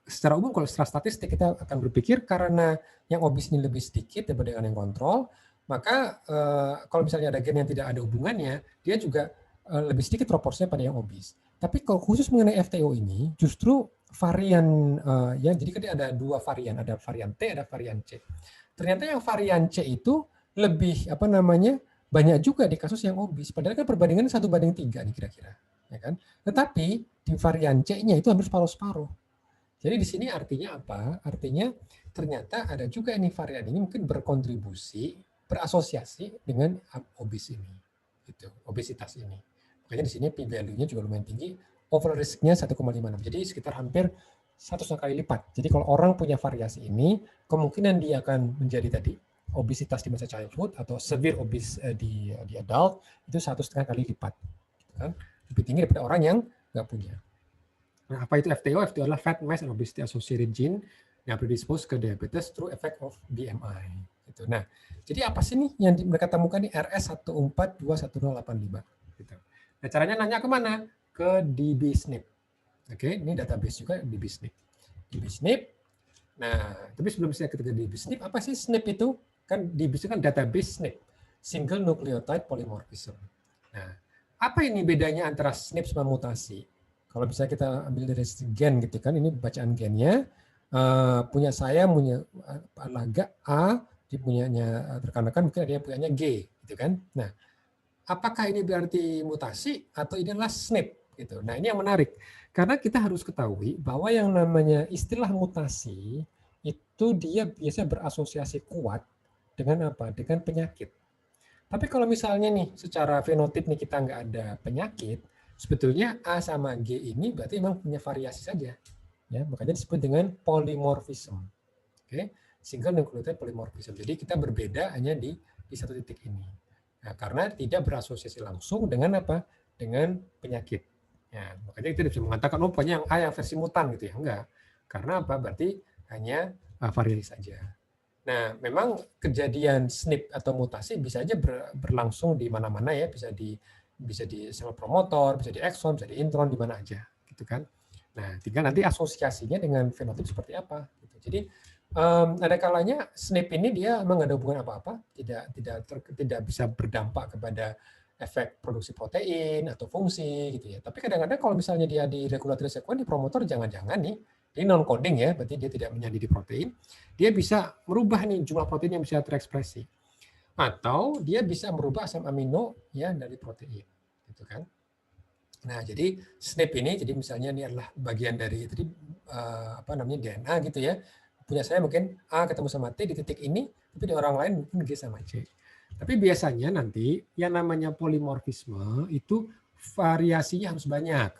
secara umum kalau secara statistik kita akan berpikir karena yang obes ini lebih sedikit daripada yang kontrol, maka kalau misalnya ada gen yang tidak ada hubungannya, dia juga lebih sedikit proporsinya pada yang obes. Tapi kalau khusus mengenai FTO ini, justru varian ya, jadi kan ada dua varian, ada varian T, ada varian C. Ternyata yang varian C itu lebih banyak juga di kasus yang obes. Padahal kan perbandingannya 1:3 nih kira-kira, ya kan? Tetapi di varian C-nya itu hampir separuh-separuh. Jadi di sini artinya apa? Artinya ternyata ada juga ini varian ini mungkin berkontribusi, berasosiasi dengan gitu, obesitas ini. Makanya di sini p-value-nya juga lumayan tinggi, overall risk-nya 1,56. Jadi sekitar hampir 1,5 kali lipat. Jadi kalau orang punya variasi ini, kemungkinan dia akan menjadi tadi obesitas di masa childhood atau severe obese di adult itu 1,5 kali lipat. Kan? Lebih tinggi daripada orang yang nggak punya. Nah, apa itu FTO? FTO adalah Fat Mass and Obesity Associated Gene yang predispose ke diabetes through effect of BMI. Gitu. Nah, jadi apa sih nih yang mereka temukan di RS1421085? Gitu. Nah, caranya nanya kemana? Ke DB-SNP. Oke, ini database juga DB-SNP. DB-SNP. Nah, tapi sebelum saya ke DB-SNP, apa sih SNP itu? Kan DB itu kan database SNP, Single Nucleotide Polymorphism. Nah, apa ini bedanya antara SNP sama mutasi? Kalau misalnya kita ambil dari gen gitu kan, ini bacaan gennya, punya saya punya laga A, dia punyanya rekan-rekan mungkin ada yang punyanya G, gitu kan. Nah, apakah ini berarti mutasi atau ini adalah SNP? Gitu. Nah, ini yang menarik. Karena kita harus ketahui bahwa yang namanya istilah mutasi itu dia biasanya berasosiasi kuat dengan apa? Dengan penyakit. Tapi kalau misalnya nih secara fenotip nih kita nggak ada penyakit, sebetulnya A sama G ini berarti memang punya variasi saja. Ya, makanya disebut dengan polymorphism. Oke, single nucleotide polymorphism. Jadi kita berbeda hanya di satu titik ini. Nah, karena tidak berasosiasi langsung dengan apa? Dengan penyakit. Ya, makanya kita bisa mengatakan oh pokoknya yang A yang versi mutan gitu ya. Enggak. Karena apa? Berarti hanya variasi saja. Nah, memang kejadian SNP atau mutasi bisa aja berlangsung di mana-mana ya, bisa di sel promotor, bisa di ekson, bisa di intron, di mana aja, gitu kan. Nah, tinggal nanti asosiasinya dengan fenotip seperti apa. Gitu. Jadi ada kalanya SNP ini dia memang nggak ada hubungan apa-apa, tidak bisa berdampak kepada efek produksi protein atau fungsi gitu ya. Tapi kadang-kadang kalau misalnya dia di regulatory sequence di promotor jangan-jangan nih ini non coding ya, berarti dia tidak menyandi di protein, dia bisa merubah nih jumlah protein yang bisa terekspresi. Atau dia bisa merubah asam amino ya dari protein, gitu kan. Nah, jadi SNP ini jadi misalnya ini adalah bagian dari tadi DNA gitu ya. Punya saya mungkin A ketemu sama T di titik ini, tapi di orang lain mungkin G sama C. Tapi biasanya nanti yang namanya polimorfisme itu variasinya harus banyak.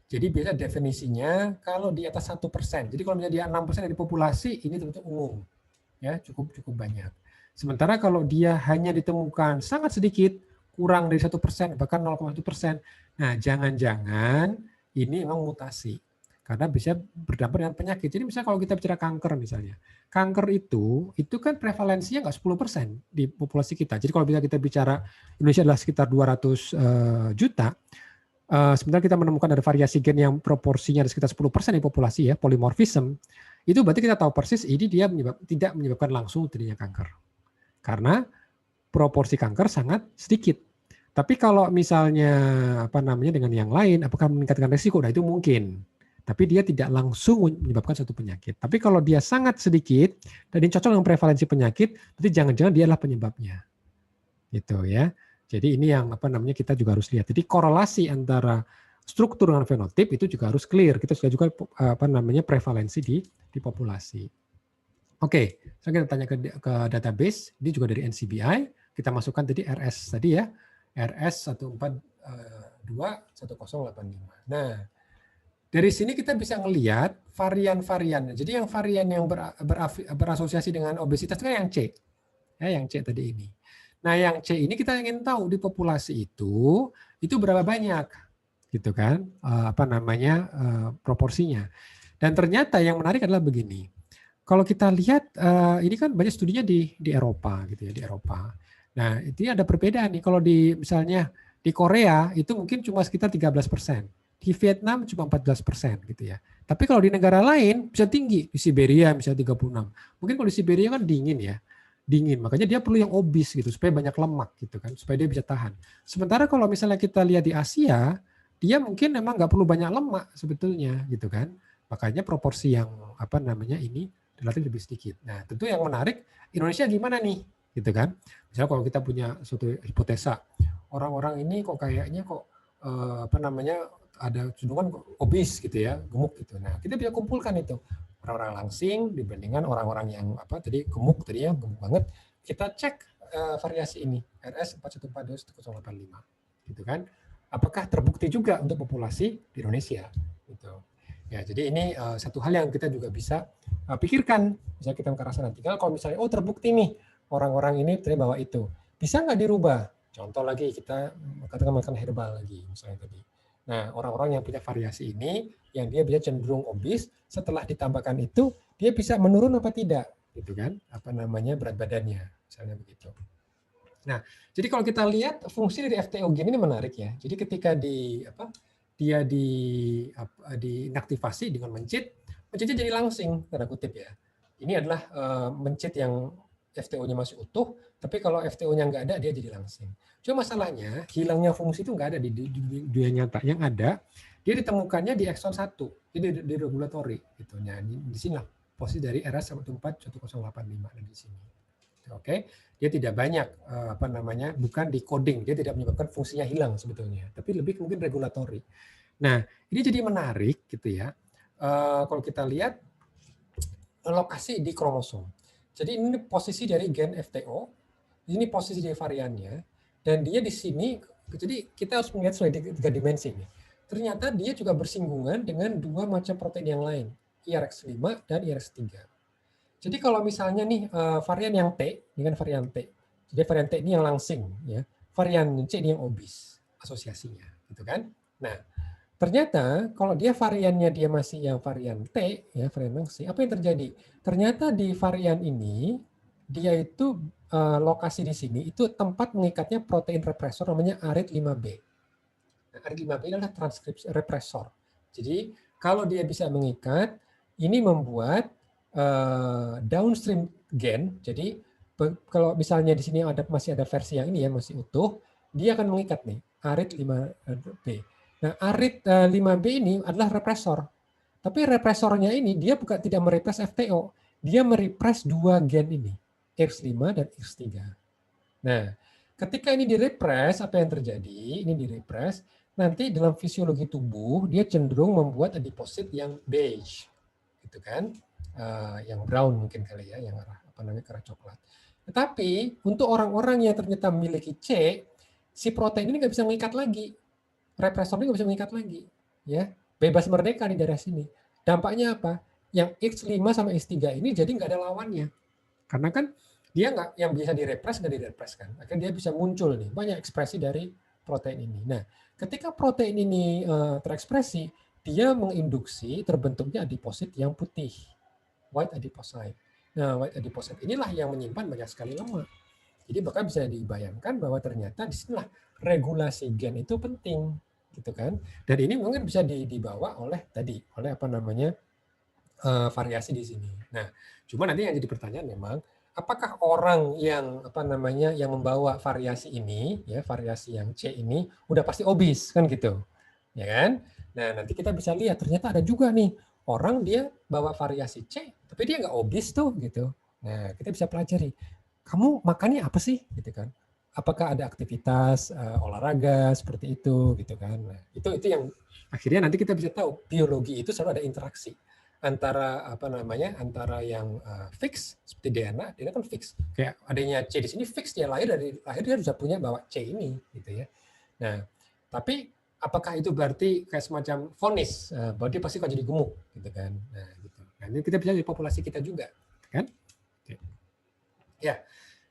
Jadi biasa definisinya kalau di atas 1%. Jadi kalau misalnya dia 6% dari populasi ini tentu umum. Ya, cukup banyak. Sementara kalau dia hanya ditemukan sangat sedikit, kurang dari 1%, bahkan 0,1%. Nah, jangan-jangan ini memang mutasi. Karena bisa berdampak dengan penyakit. Jadi misalnya kalau kita bicara kanker misalnya. Kanker itu kan prevalensinya nggak 10% di populasi kita. Jadi kalau kita bicara Indonesia adalah sekitar 200 juta, sementara kita menemukan ada variasi gen yang proporsinya ada sekitar 10% di populasi ya, polymorphism, itu berarti kita tahu persis ini dia tidak menyebabkan langsung terjadinya kanker. Karena proporsi kanker sangat sedikit. Tapi kalau misalnya dengan yang lain, apakah meningkatkan risiko? Nah itu mungkin. Tapi dia tidak langsung menyebabkan suatu penyakit. Tapi kalau dia sangat sedikit dan ini cocok dengan prevalensi penyakit, berarti jangan-jangan dia adalah penyebabnya. Gitu ya. Jadi ini yang kita juga harus lihat. Jadi korelasi antara struktur dengan fenotip itu juga harus clear. Kita juga prevalensi di populasi. Oke, sekarang kita tanya ke database. Ini juga dari NCBI. Kita masukkan tadi RS tadi ya. RS1421085. Nah, dari sini kita bisa melihat varian-varian. Jadi yang varian yang berasosiasi dengan obesitas itu kan yang C. Ya, yang C tadi ini. Nah, yang C ini kita ingin tahu di populasi itu berapa banyak, gitu kan? Proporsinya. Dan ternyata yang menarik adalah begini. Kalau kita lihat ini kan banyak studinya di Eropa, gitu ya, di Eropa. Nah, ini ada perbedaan nih. Kalau misalnya di Korea itu mungkin cuma sekitar 13%. Di Vietnam cuma 14% gitu ya. Tapi kalau di negara lain bisa tinggi. Di Siberia misalnya 36. Mungkin kalau di Siberia kan dingin ya. dingin. Makanya dia perlu yang obes gitu supaya banyak lemak gitu kan, supaya dia bisa tahan. Sementara kalau misalnya kita lihat di Asia, dia mungkin memang nggak perlu banyak lemak sebetulnya gitu kan. Makanya proporsi yang apa namanya ini relatif lebih sedikit. Nah, tentu yang menarik Indonesia gimana nih gitu kan. Misalnya kalau kita punya suatu hipotesa, orang-orang ini kok kayaknya kok apa namanya ada cenderungan obes gitu ya, gemuk gitu. Nah, kita bisa kumpulkan itu orang-orang langsing dibandingkan orang-orang yang apa tadi gemuk tadi ya, gemuk banget. Kita cek variasi ini RS 4142185 gitu kan. Apakah terbukti juga untuk populasi di Indonesia gitu. Ya, jadi ini satu hal yang kita juga bisa pikirkan. Misalnya kita ke arah sana. Tinggal kalau misalnya terbukti nih orang-orang ini ternyata bawa itu, bisa nggak dirubah? Contoh lagi kita katakan makan herbal lagi misalnya tadi. Nah, orang-orang yang punya variasi ini, yang dia bisa cenderung obes, setelah ditambahkan itu, dia bisa menurun apa tidak, gitu kan? Apa namanya berat badannya, misalnya begitu. Nah, jadi kalau kita lihat fungsi dari FTO gen ini menarik ya. Jadi ketika dia diinaktivasi dengan mencit, mencitnya jadi langsing, tanda kutip ya. Ini adalah mencit yang FTO-nya masih utuh, tapi kalau FTO-nya nggak ada, dia jadi langsing. Cuma masalahnya, hilangnya fungsi itu nggak ada di dunia nyata. Yang ada, dia ditemukannya di exon 1, jadi di regulatory. Gitu. Nah, di sini lah posisi dari RS141085 di sini. Oke, dia tidak banyak apa namanya, bukan di coding, dia tidak menyebabkan fungsinya hilang sebetulnya, tapi lebih mungkin regulatory. Nah, ini jadi menarik gitu ya. Kalau kita lihat lokasi di kromosom. Jadi ini posisi dari gen FTO, ini posisi dari variannya, dan dia di sini, jadi kita harus melihat sebagai 3 dimensi nih. Ternyata dia juga bersinggungan dengan 2 macam protein yang lain, IRX5 dan IRX3. Jadi kalau misalnya nih varian yang T, dengan varian T, jadi varian T ini yang langsing, ya, varian C ini yang obes, asosiasinya, gitu kan? Nah, ternyata kalau dia variannya dia masih yang varian T, ya varian langsing, apa yang terjadi? Ternyata di varian ini dia itu lokasi di sini itu tempat mengikatnya protein represor namanya ARID5B. Nah, ARID5B adalah transkripsi represor. Jadi kalau dia bisa mengikat, ini membuat downstream gen. Jadi kalau misalnya di sini masih ada versi yang ini ya masih utuh, dia akan mengikat nih ARID5B. Nah, ARID5B ini adalah represor. Tapi represornya ini dia bukan tidak merepres FTO, dia merepres 2 gen ini, X5 dan X3. Nah, ketika ini direpres, apa yang terjadi? Ini direpres, nanti dalam fisiologi tubuh dia cenderung membuat adiposit yang beige, gitu kan? Yang brown mungkin kali ya, yang arah apa namanya ke arah coklat. Tetapi untuk orang-orang yang ternyata memiliki C, si protein ini nggak bisa mengikat lagi. Represor ini nggak bisa mengikat lagi, ya bebas merdeka di daerah sini. Dampaknya apa? Yang X5 sama X3 ini jadi nggak ada lawannya, karena kan dia nggak yang bisa direpres nggak direpreskan. Akhirnya dia bisa muncul nih banyak ekspresi dari protein ini. Nah, ketika protein ini terekspresi, dia menginduksi terbentuknya adiposit yang putih, white adipocyte. Nah, white adipocyte inilah yang menyimpan banyak sekali lemak. Jadi bahkan bisa dibayangkan bahwa ternyata disinilah regulasi gen itu penting, gitu kan? Dan ini mungkin bisa dibawa oleh apa namanya variasi di sini. Nah, cuma nanti yang jadi pertanyaan memang, apakah orang yang apa namanya yang membawa variasi ini, ya variasi yang C ini, udah pasti obes kan gitu, ya kan? Nah, nanti kita bisa lihat ternyata ada juga nih orang dia bawa variasi C, tapi dia nggak obes tuh gitu. Nah, kita bisa pelajari. Kamu makannya apa sih gitu kan, apakah ada aktivitas olahraga seperti itu gitu kan. Nah, itu yang akhirnya nanti kita bisa tahu biologi itu selalu ada interaksi antara apa namanya antara yang fix seperti DNA kan fix, kayak adanya C di sini fix, dia lahir dia sudah punya bawa C ini gitu ya. Nah, tapi apakah itu berarti kayak semacam vonis bahwa dia pasti akan jadi gemuk gitu kan. Nah, gitu. Nah, ini kita bisa di populasi kita juga kan. Ya,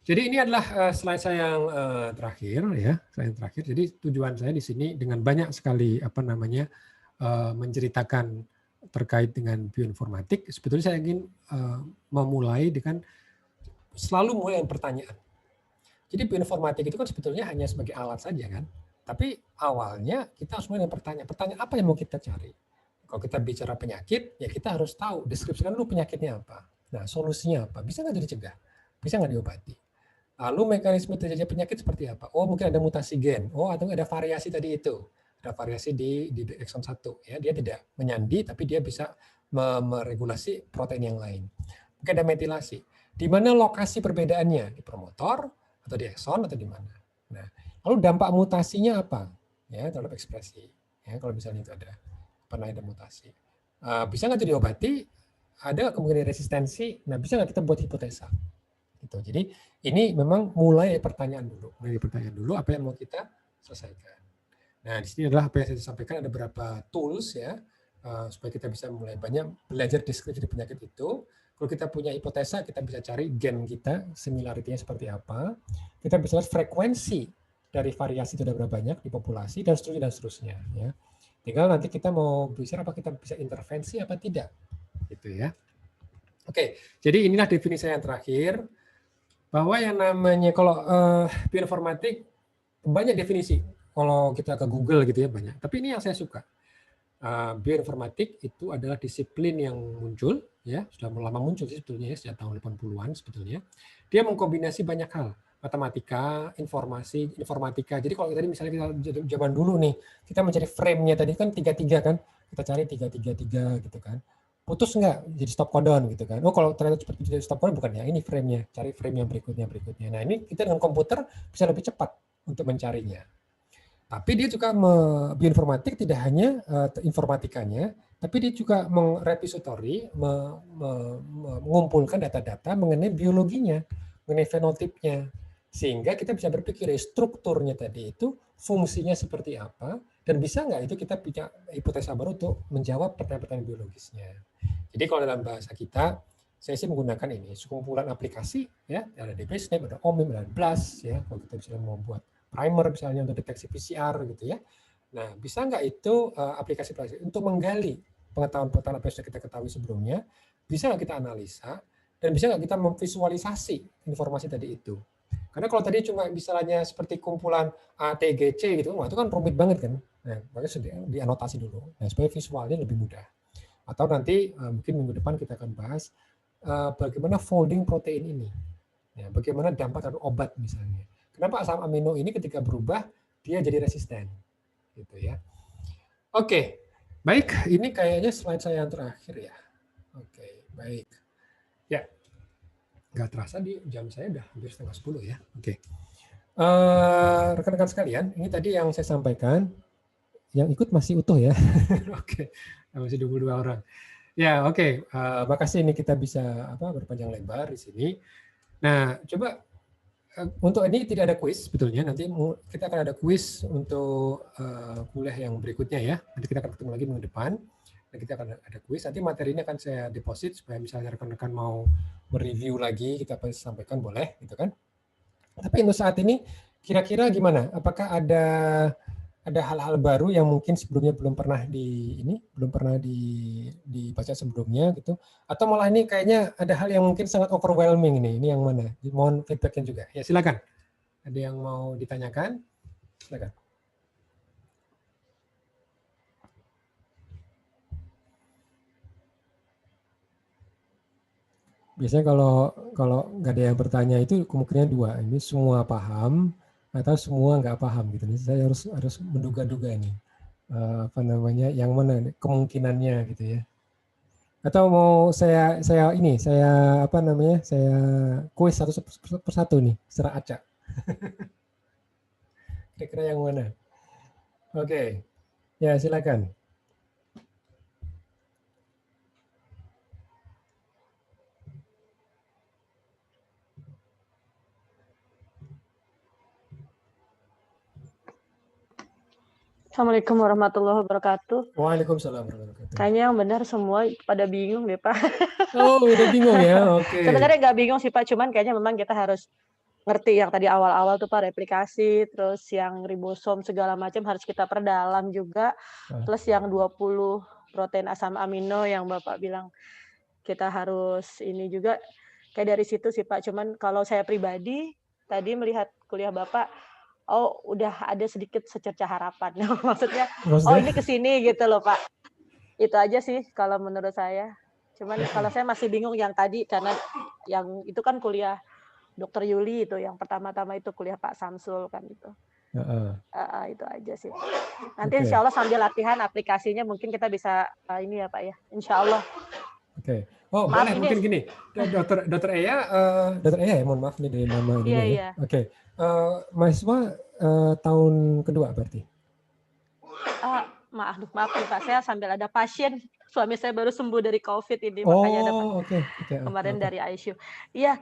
jadi ini adalah slide saya yang terakhir ya, slide yang terakhir. Jadi tujuan saya di sini dengan banyak sekali apa namanya menceritakan terkait dengan bioinformatik. Sebetulnya saya ingin memulai dengan selalu mulai dengan pertanyaan. Jadi bioinformatik itu kan sebetulnya hanya sebagai alat saja kan. Tapi awalnya kita harus mulai dengan pertanyaan. Pertanyaan apa yang mau kita cari? Kalau kita bicara penyakit, ya kita harus tahu deskripsikan dulu penyakitnya apa. Nah, solusinya apa? Bisa nggak dicegah? bisa nggak diobati? Lalu mekanisme terjadinya penyakit seperti apa? Oh, mungkin ada mutasi gen. Oh, atau ada variasi tadi itu. Ada variasi di ekson 1. Ya, dia tidak menyandi, tapi dia bisa meregulasi protein yang lain. Mungkin ada metilasi. Di mana lokasi perbedaannya? Di promotor, atau di ekson, atau di mana? Nah, lalu dampak mutasinya apa? Ya, terhadap ekspresi. Ya, kalau misalnya itu pernah ada mutasi. Bisa nggak itu diobati? Ada kemungkinan resistensi. Nah, bisa nggak kita buat hipotesa? Gitu. Jadi ini memang mulai pertanyaan dulu. Dari pertanyaan dulu apa yang mau kita selesaikan. Nah, di sini adalah apa yang saya sampaikan, ada beberapa tools ya, supaya kita bisa mulai banyak belajar deskripsi penyakit itu. Kalau kita punya hipotesa, kita bisa cari gen kita, similarity-nya seperti apa. Kita bisa lihat frekuensi dari variasi itu ada berapa banyak di populasi, dan seterusnya, dan seterusnya. Ya. Tinggal nanti kita mau bicara apa kita bisa intervensi apa tidak. Gitu ya. Oke, jadi inilah definisi yang terakhir. Bahwa yang namanya kalau bioinformatik banyak definisi. Kalau kita ke Google gitu ya banyak. Tapi ini yang saya suka. Bioinformatik itu adalah disiplin yang muncul ya, sudah lama muncul sih sebetulnya ya, sejak tahun 80-an sebetulnya. Dia mengkombinasi banyak hal. Matematika, informasi, informatika. Jadi kalau tadi misalnya kita zaman dulu nih, kita mencari frame-nya tadi kan 3-3 kan. Kita cari 3-3-3 gitu kan. Putus nggak jadi stop codon gitu kan. Oh, kalau ternyata seperti jadi stop codon bukan ya, ini frame-nya, cari frame yang berikutnya. Nah, ini kita dengan komputer bisa lebih cepat untuk mencarinya. Tapi dia juga bioinformatik tidak hanya informatikanya, tapi dia juga merepository, mengumpulkan data-data mengenai biologinya, mengenai fenotipnya, sehingga kita bisa berpikir strukturnya tadi itu fungsinya seperti apa, dan bisa nggak itu kita punya hipotesa baru untuk menjawab pertanyaan-pertanyaan biologisnya. Jadi kalau dalam bahasa kita, saya sih menggunakan ini sekumpulan aplikasi ya, ada DBSNAP, ada OMIM, ada BLAST ya, kalau kita bisa mau buat primer misalnya untuk deteksi PCR gitu ya. Nah, bisa nggak itu aplikasi untuk menggali pengetahuan-pengetahuan apa yang sudah kita ketahui sebelumnya, bisa nggak kita analisa, dan bisa nggak kita memvisualisasi informasi tadi itu. Karena kalau tadi cuma misalnya seperti kumpulan A, T, G, C gitu, wah itu kan rumit banget kan. Nah, makanya sudah dianotasi dulu. Nah, supaya visualnya lebih mudah. Atau nanti mungkin minggu depan kita akan bahas bagaimana folding protein ini. Ya, bagaimana dampak terhadap obat misalnya. Kenapa asam amino ini ketika berubah dia jadi resisten, gitu ya. Oke, baik. Ini kayaknya slide saya yang terakhir ya. Oke, baik. Ya, nggak terasa di jam saya udah hampir 9:30 ya. Oke. Rekan-rekan sekalian, ini tadi yang saya sampaikan. Yang ikut masih utuh ya. Oke, masih 22 orang. Ya, oke. Makasih ini kita bisa berpanjang lebar di sini. Nah, coba untuk ini tidak ada kuis sebetulnya. Nanti kita akan ada kuis untuk kuliah yang berikutnya ya. Nanti kita akan ketemu lagi minggu depan. Dan kita akan ada kuis. Nanti materi ini akan saya deposit supaya misalnya rekan-rekan mau mereview lagi, kita sampaikan boleh, gitu kan. Tapi untuk saat ini, kira-kira gimana? Apakah ada hal-hal baru yang mungkin sebelumnya belum pernah dibaca sebelumnya gitu, atau malah ini kayaknya ada hal yang mungkin sangat overwhelming ini yang mana? Mohon feedbacknya juga. Ya silakan. Ada yang mau ditanyakan? Silakan. Biasanya kalau nggak ada yang bertanya itu kemungkinan dua. Ini semua paham atau semua nggak paham gitu. Saya harus menduga-duga ini yang mana kemungkinannya gitu ya. Atau mau saya kuis satu persatu nih secara acak. Kira-kira yang mana? Oke. Ya silakan. Assalamualaikum warahmatullahi wabarakatuh. Waalaikumsalam warahmatullahi wabarakatuh. Kayaknya yang benar semua pada bingung deh Pak. Oh udah bingung ya, oke. Sebenarnya nggak bingung sih Pak, cuman kayaknya memang kita harus ngerti yang tadi awal-awal tuh Pak, replikasi, terus yang ribosom segala macam harus kita perdalam juga, plus yang 20 protein asam amino yang Bapak bilang kita harus ini juga, kayak dari situ sih Pak. Cuman kalau saya pribadi, tadi melihat kuliah Bapak, oh udah ada sedikit secercah harapan. Maksudnya, oh ini kesini gitu loh Pak. Itu aja sih kalau menurut saya. Cuman kalau saya masih bingung yang tadi, karena yang itu kan kuliah Dokter Yuli itu yang pertama-tama itu kuliah Pak Samsul kan itu. Heeh. Itu aja sih. Nanti Oke. insya Allah sambil latihan aplikasinya mungkin kita bisa ini ya Pak ya. Insya Allah. Oke. Oh, Maaf, boleh ini mungkin gini. Dokter Ea, ya, mohon maaf nih dari nama ini Iya, ya. iya. Oke. Mahasiswa tahun kedua berarti. Maaf nih Pak, saya sambil ada pasien. Suami saya baru sembuh dari COVID ini, makanya ada oke. kemarin dari ICU. Iya,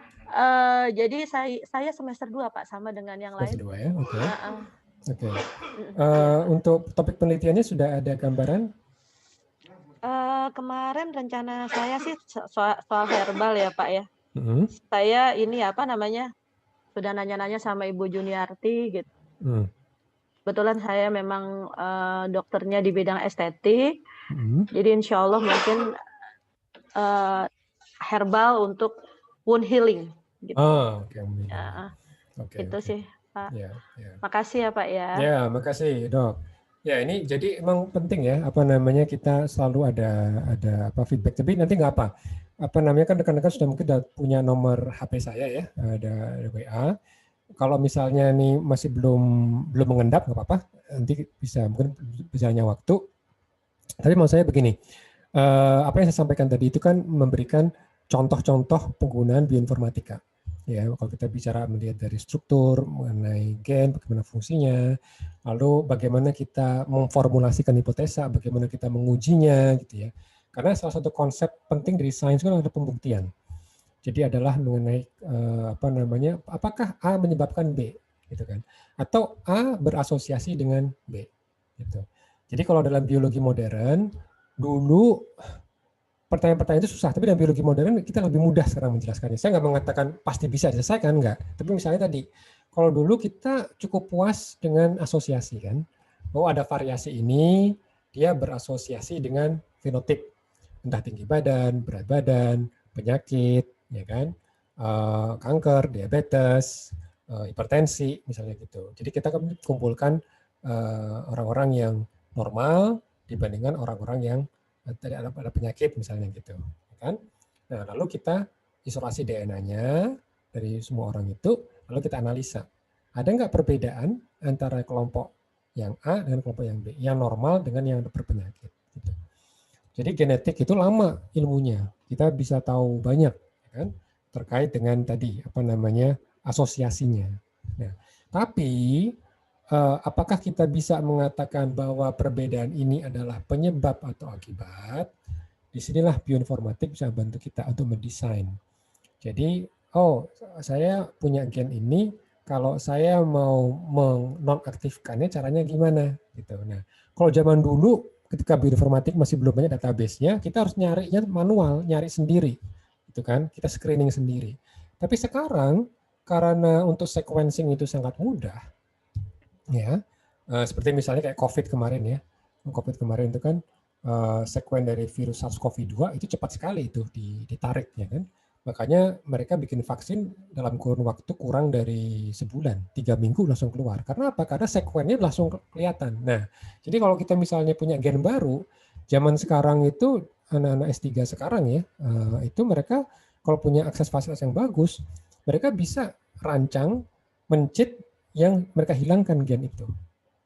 jadi saya semester 2 Pak, sama dengan yang lain. Semester 2 ya, oke. Heeh. Oke. Untuk topik penelitiannya sudah ada gambaran? Kemarin rencana saya sih soal herbal ya Pak ya. Mhm. Saya ini sudah nanya-nanya sama Ibu Juniarti gitu. Kebetulan saya memang dokternya di bidang estetik. Jadi insya Allah mungkin herbal untuk wound healing. Gitu. Oke. Itu sih Pak. Ya. Makasih ya Pak ya. Ya, makasih Dok. Ya, ini jadi emang penting ya, kita selalu ada feedback. Tapi nanti nggak apa kan rekan-rekan sudah mungkin punya nomor HP saya ya, ada WA. Kalau misalnya nih masih belum mengendap nggak apa-apa, nanti mungkin bisa hanya waktu. Tapi mau saya begini, apa yang saya sampaikan tadi itu kan memberikan contoh-contoh penggunaan bioinformatika. Ya, kalau kita bicara melihat dari struktur, mengenai gen, bagaimana fungsinya, lalu bagaimana kita memformulasikan hipotesa, bagaimana kita mengujinya, gitu ya. Karena salah satu konsep penting dari sains kan ada pembuktian. Jadi adalah mengenai apakah A menyebabkan B, gitu kan? Atau A berasosiasi dengan B, gitu. Jadi kalau dalam biologi modern dulu pertanyaan-pertanyaan itu susah, tapi dalam biologi modern kita lebih mudah sekarang menjelaskannya. Saya nggak mengatakan pasti bisa diselesaikan, enggak. Tapi misalnya tadi, kalau dulu kita cukup puas dengan asosiasi kan, ada variasi ini, dia berasosiasi dengan fenotip, entah tinggi badan, berat badan, penyakit, ya kan, kanker, diabetes, hipertensi, misalnya gitu. Jadi kita kumpulkan orang-orang yang normal dibandingkan orang-orang yang ada penyakit misalnya gitu, kan? Nah, lalu kita isolasi DNA-nya dari semua orang itu, lalu kita analisa. Ada nggak perbedaan antara kelompok yang A dengan kelompok yang B, yang normal dengan yang berpenyakit? Gitu. Jadi genetik itu lama ilmunya, kita bisa tahu banyak, kan? Terkait dengan tadi asosiasinya. Nah, tapi apakah kita bisa mengatakan bahwa perbedaan ini adalah penyebab atau akibat? Disinilah bioinformatik bisa bantu kita untuk mendesain. Jadi, saya punya gen ini, kalau saya mau menonaktifkannya caranya gimana? Gitu. Nah, kalau zaman dulu ketika bioinformatik masih belum banyak database-nya, kita harus nyarinya manual, nyari sendiri, gitu kan? Kita screening sendiri. Tapi sekarang karena untuk sequencing itu sangat mudah, ya, seperti misalnya kayak COVID kemarin ya. COVID kemarin itu kan sekuen dari virus SARS-CoV-2 itu cepat sekali itu ditarik ya kan. Makanya mereka bikin vaksin dalam kurun waktu kurang dari sebulan, 3 minggu langsung keluar. Karena apa? Karena sekuennya langsung kelihatan. Nah, jadi kalau kita misalnya punya gen baru, zaman sekarang itu anak-anak S3 sekarang ya, itu mereka kalau punya akses fasilitas yang bagus, mereka bisa rancang, mencit yang mereka hilangkan gen itu.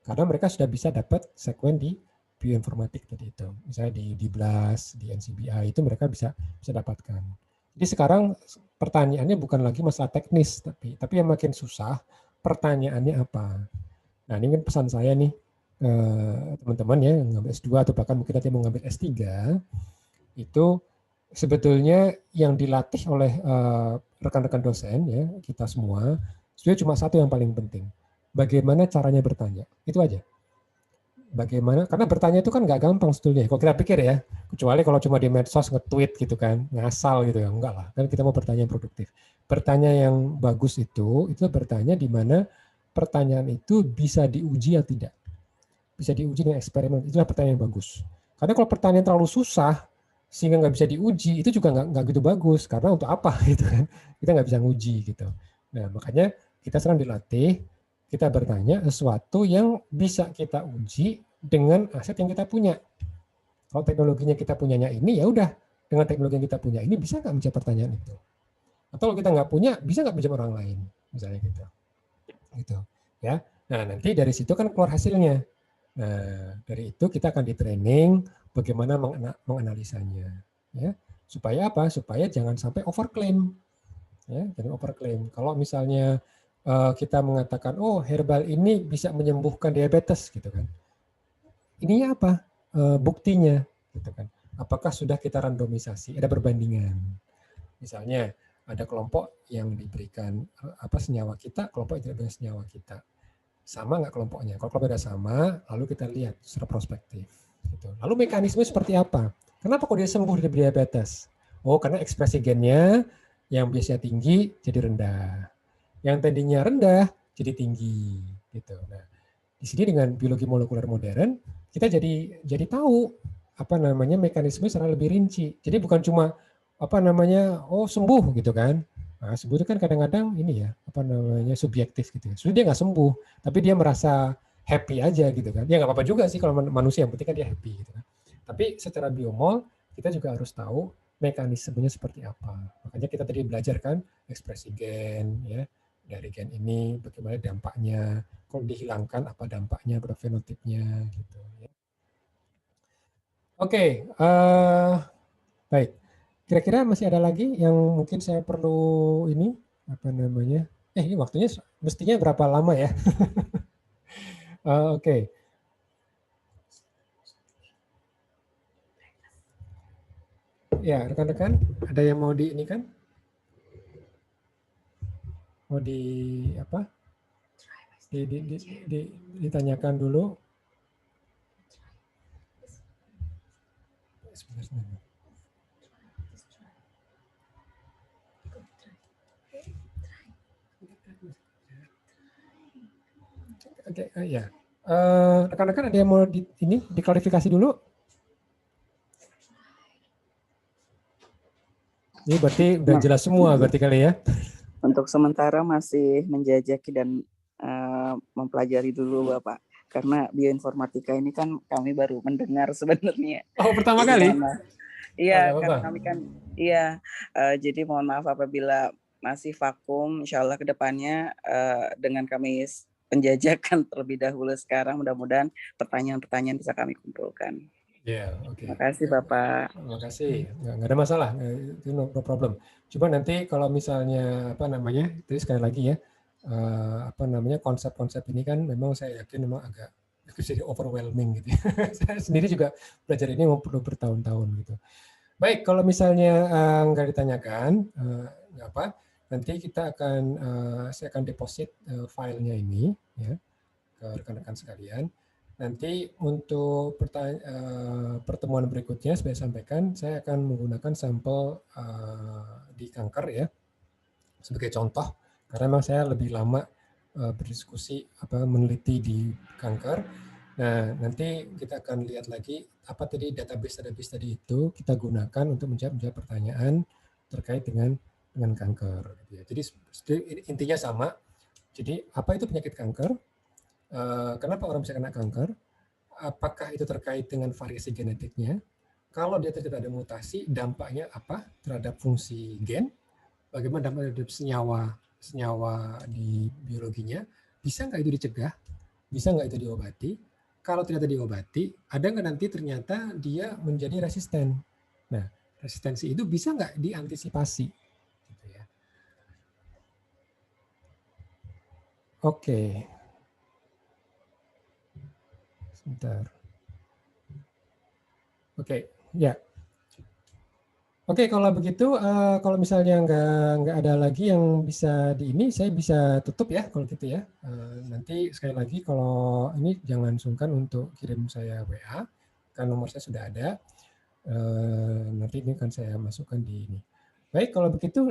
Karena mereka sudah bisa dapat sekuen di bioinformatik tadi itu. Misalnya di BLAST, di NCBI itu mereka bisa dapatkan. Jadi sekarang pertanyaannya bukan lagi masalah teknis, tapi yang makin susah pertanyaannya apa. Nah, ini kan pesan saya nih teman-teman ya yang ngambil S2 atau bahkan mungkin nanti mau ngambil S3 itu sebetulnya yang dilatih oleh rekan-rekan dosen ya kita semua sebenarnya cuma satu yang paling penting. Bagaimana caranya bertanya. Itu aja. Bagaimana, karena bertanya itu kan nggak gampang sebetulnya. Kalau kita pikir ya, kecuali kalau cuma di medsos nge-tweet gitu kan, ngasal gitu ya. Enggak lah, kan kita mau bertanya yang produktif. Bertanya yang bagus itu bertanya di mana pertanyaan itu bisa diuji atau tidak. Bisa diuji dengan eksperimen, itulah pertanyaan yang bagus. Karena kalau pertanyaan terlalu susah, sehingga nggak bisa diuji, itu juga nggak gitu bagus. Karena untuk apa gitu kan, kita nggak bisa nguji gitu. Nah makanya kita sekarang dilatih, kita bertanya sesuatu yang bisa kita uji dengan aset yang kita punya. Kalau teknologinya kita punyanya ini, ya udah dengan teknologi yang kita punya ini bisa nggak menjawab pertanyaan itu. Atau kalau kita nggak punya, bisa nggak pinjam orang lain, misalnya gitu, ya. Nah nanti dari situ kan keluar hasilnya. Nah dari itu kita akan di training bagaimana menganalisanya, ya. Supaya apa? Supaya jangan sampai overclaim, ya. Jangan overclaim. Kalau misalnya kita mengatakan, oh herbal ini bisa menyembuhkan diabetes, gitu kan. Ininya apa? Buktinya, gitu kan. Apakah sudah kita randomisasi? Ada perbandingan. Misalnya ada kelompok yang diberikan senyawa kita, kelompok yang tidak diberikan senyawa kita. Sama nggak kelompoknya? Kalau kelompoknya sama, lalu kita lihat secara prospektif. Gitu. Lalu mekanisme seperti apa? Kenapa kok dia sembuh dari diabetes? Oh, karena ekspresi gennya yang biasanya tinggi jadi rendah. Yang tadinya rendah jadi tinggi. Gitu. Nah, di sini dengan biologi molekuler modern, kita jadi tahu mekanisme secara lebih rinci. Jadi bukan cuma oh sembuh gitu kan. Nah, sembuh itu kan kadang-kadang ini ya, subjektif gitu. Sebenarnya dia nggak sembuh, tapi dia merasa happy aja gitu kan. Ya nggak apa-apa juga sih kalau manusia, yang penting kan dia happy gitu kan. Tapi secara biomol, kita juga harus tahu mekanismenya seperti apa. Makanya kita tadi belajar kan ekspresi gen, ya, dari gen ini bagaimana dampaknya, kalau dihilangkan apa dampaknya pada fenotipnya gitu. Ya. Oke, baik. Kira-kira masih ada lagi yang mungkin saya perlu ini ini waktunya mestinya berapa lama ya? Oke. Ya, rekan-rekan, ada yang mau di ini kan? Mau ditanyakan dulu. Sebentar. Oke, ya. Rekan-rekan ada yang mau diklarifikasi dulu? Ini berarti udah jelas semua berarti kali ya? Untuk sementara masih menjajaki dan mempelajari dulu Bapak. Karena bioinformatika ini kan kami baru mendengar sebenarnya. Oh, pertama kali? Iya, karena kami kan, jadi mohon maaf apabila masih vakum, insya Allah ke depannya dengan kami penjajakan terlebih dahulu sekarang, mudah-mudahan pertanyaan-pertanyaan bisa kami kumpulkan. Ya, oke. Terima kasih Bapak. Terima kasih, nggak ada masalah, itu no problem. Coba nanti kalau misalnya tadi sekali lagi ya, konsep-konsep ini kan memang saya yakin memang agak jadi overwhelming gitu. Saya sendiri juga belajar ini perlu bertahun-tahun gitu. Baik, kalau misalnya nggak ditanyakan, nggak apa, nanti saya akan deposit filenya ini ya ke rekan-rekan sekalian. Nanti untuk pertemuan berikutnya, saya sampaikan, saya akan menggunakan sampel di kanker ya, sebagai contoh, karena memang saya lebih lama berdiskusi, meneliti di kanker. Nah, nanti kita akan lihat lagi apa tadi database tadi itu kita gunakan untuk menjawab pertanyaan terkait dengan kanker. Jadi intinya sama. Jadi apa itu penyakit kanker? Kenapa orang bisa kena kanker? Apakah itu terkait dengan variasi genetiknya? Kalau dia ternyata ada mutasi, dampaknya apa terhadap fungsi gen? Bagaimana dampak terhadap senyawa di biologinya? Bisa nggak itu dicegah? Bisa nggak itu diobati? Kalau ternyata diobati, ada nggak nanti ternyata dia menjadi resisten? Nah, resistensi itu bisa nggak diantisipasi? Gitu ya. Oke. Sebentar. Oke, ya. Oke, kalau begitu, kalau misalnya nggak ada lagi yang bisa saya bisa tutup ya kalau gitu ya. Nanti sekali lagi kalau ini jangan sungkan untuk kirim saya WA, kan nomor saya sudah ada. Nanti ini kan saya masukkan di ini. Baik, kalau begitu,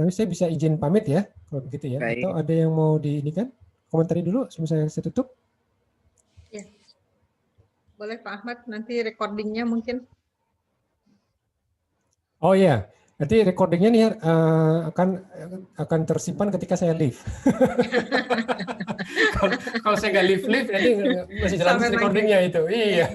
saya bisa izin pamit ya, kalau begitu ya. Baik. Atau ada yang mau kan? Komentari dulu sebelum saya tutup. Ya, boleh Pak Ahmad, nanti recordingnya mungkin. Oh iya, nanti recordingnya nih akan tersimpan ketika saya leave. Kalau saya nggak leave nanti masih jalan recordingnya itu. Iya.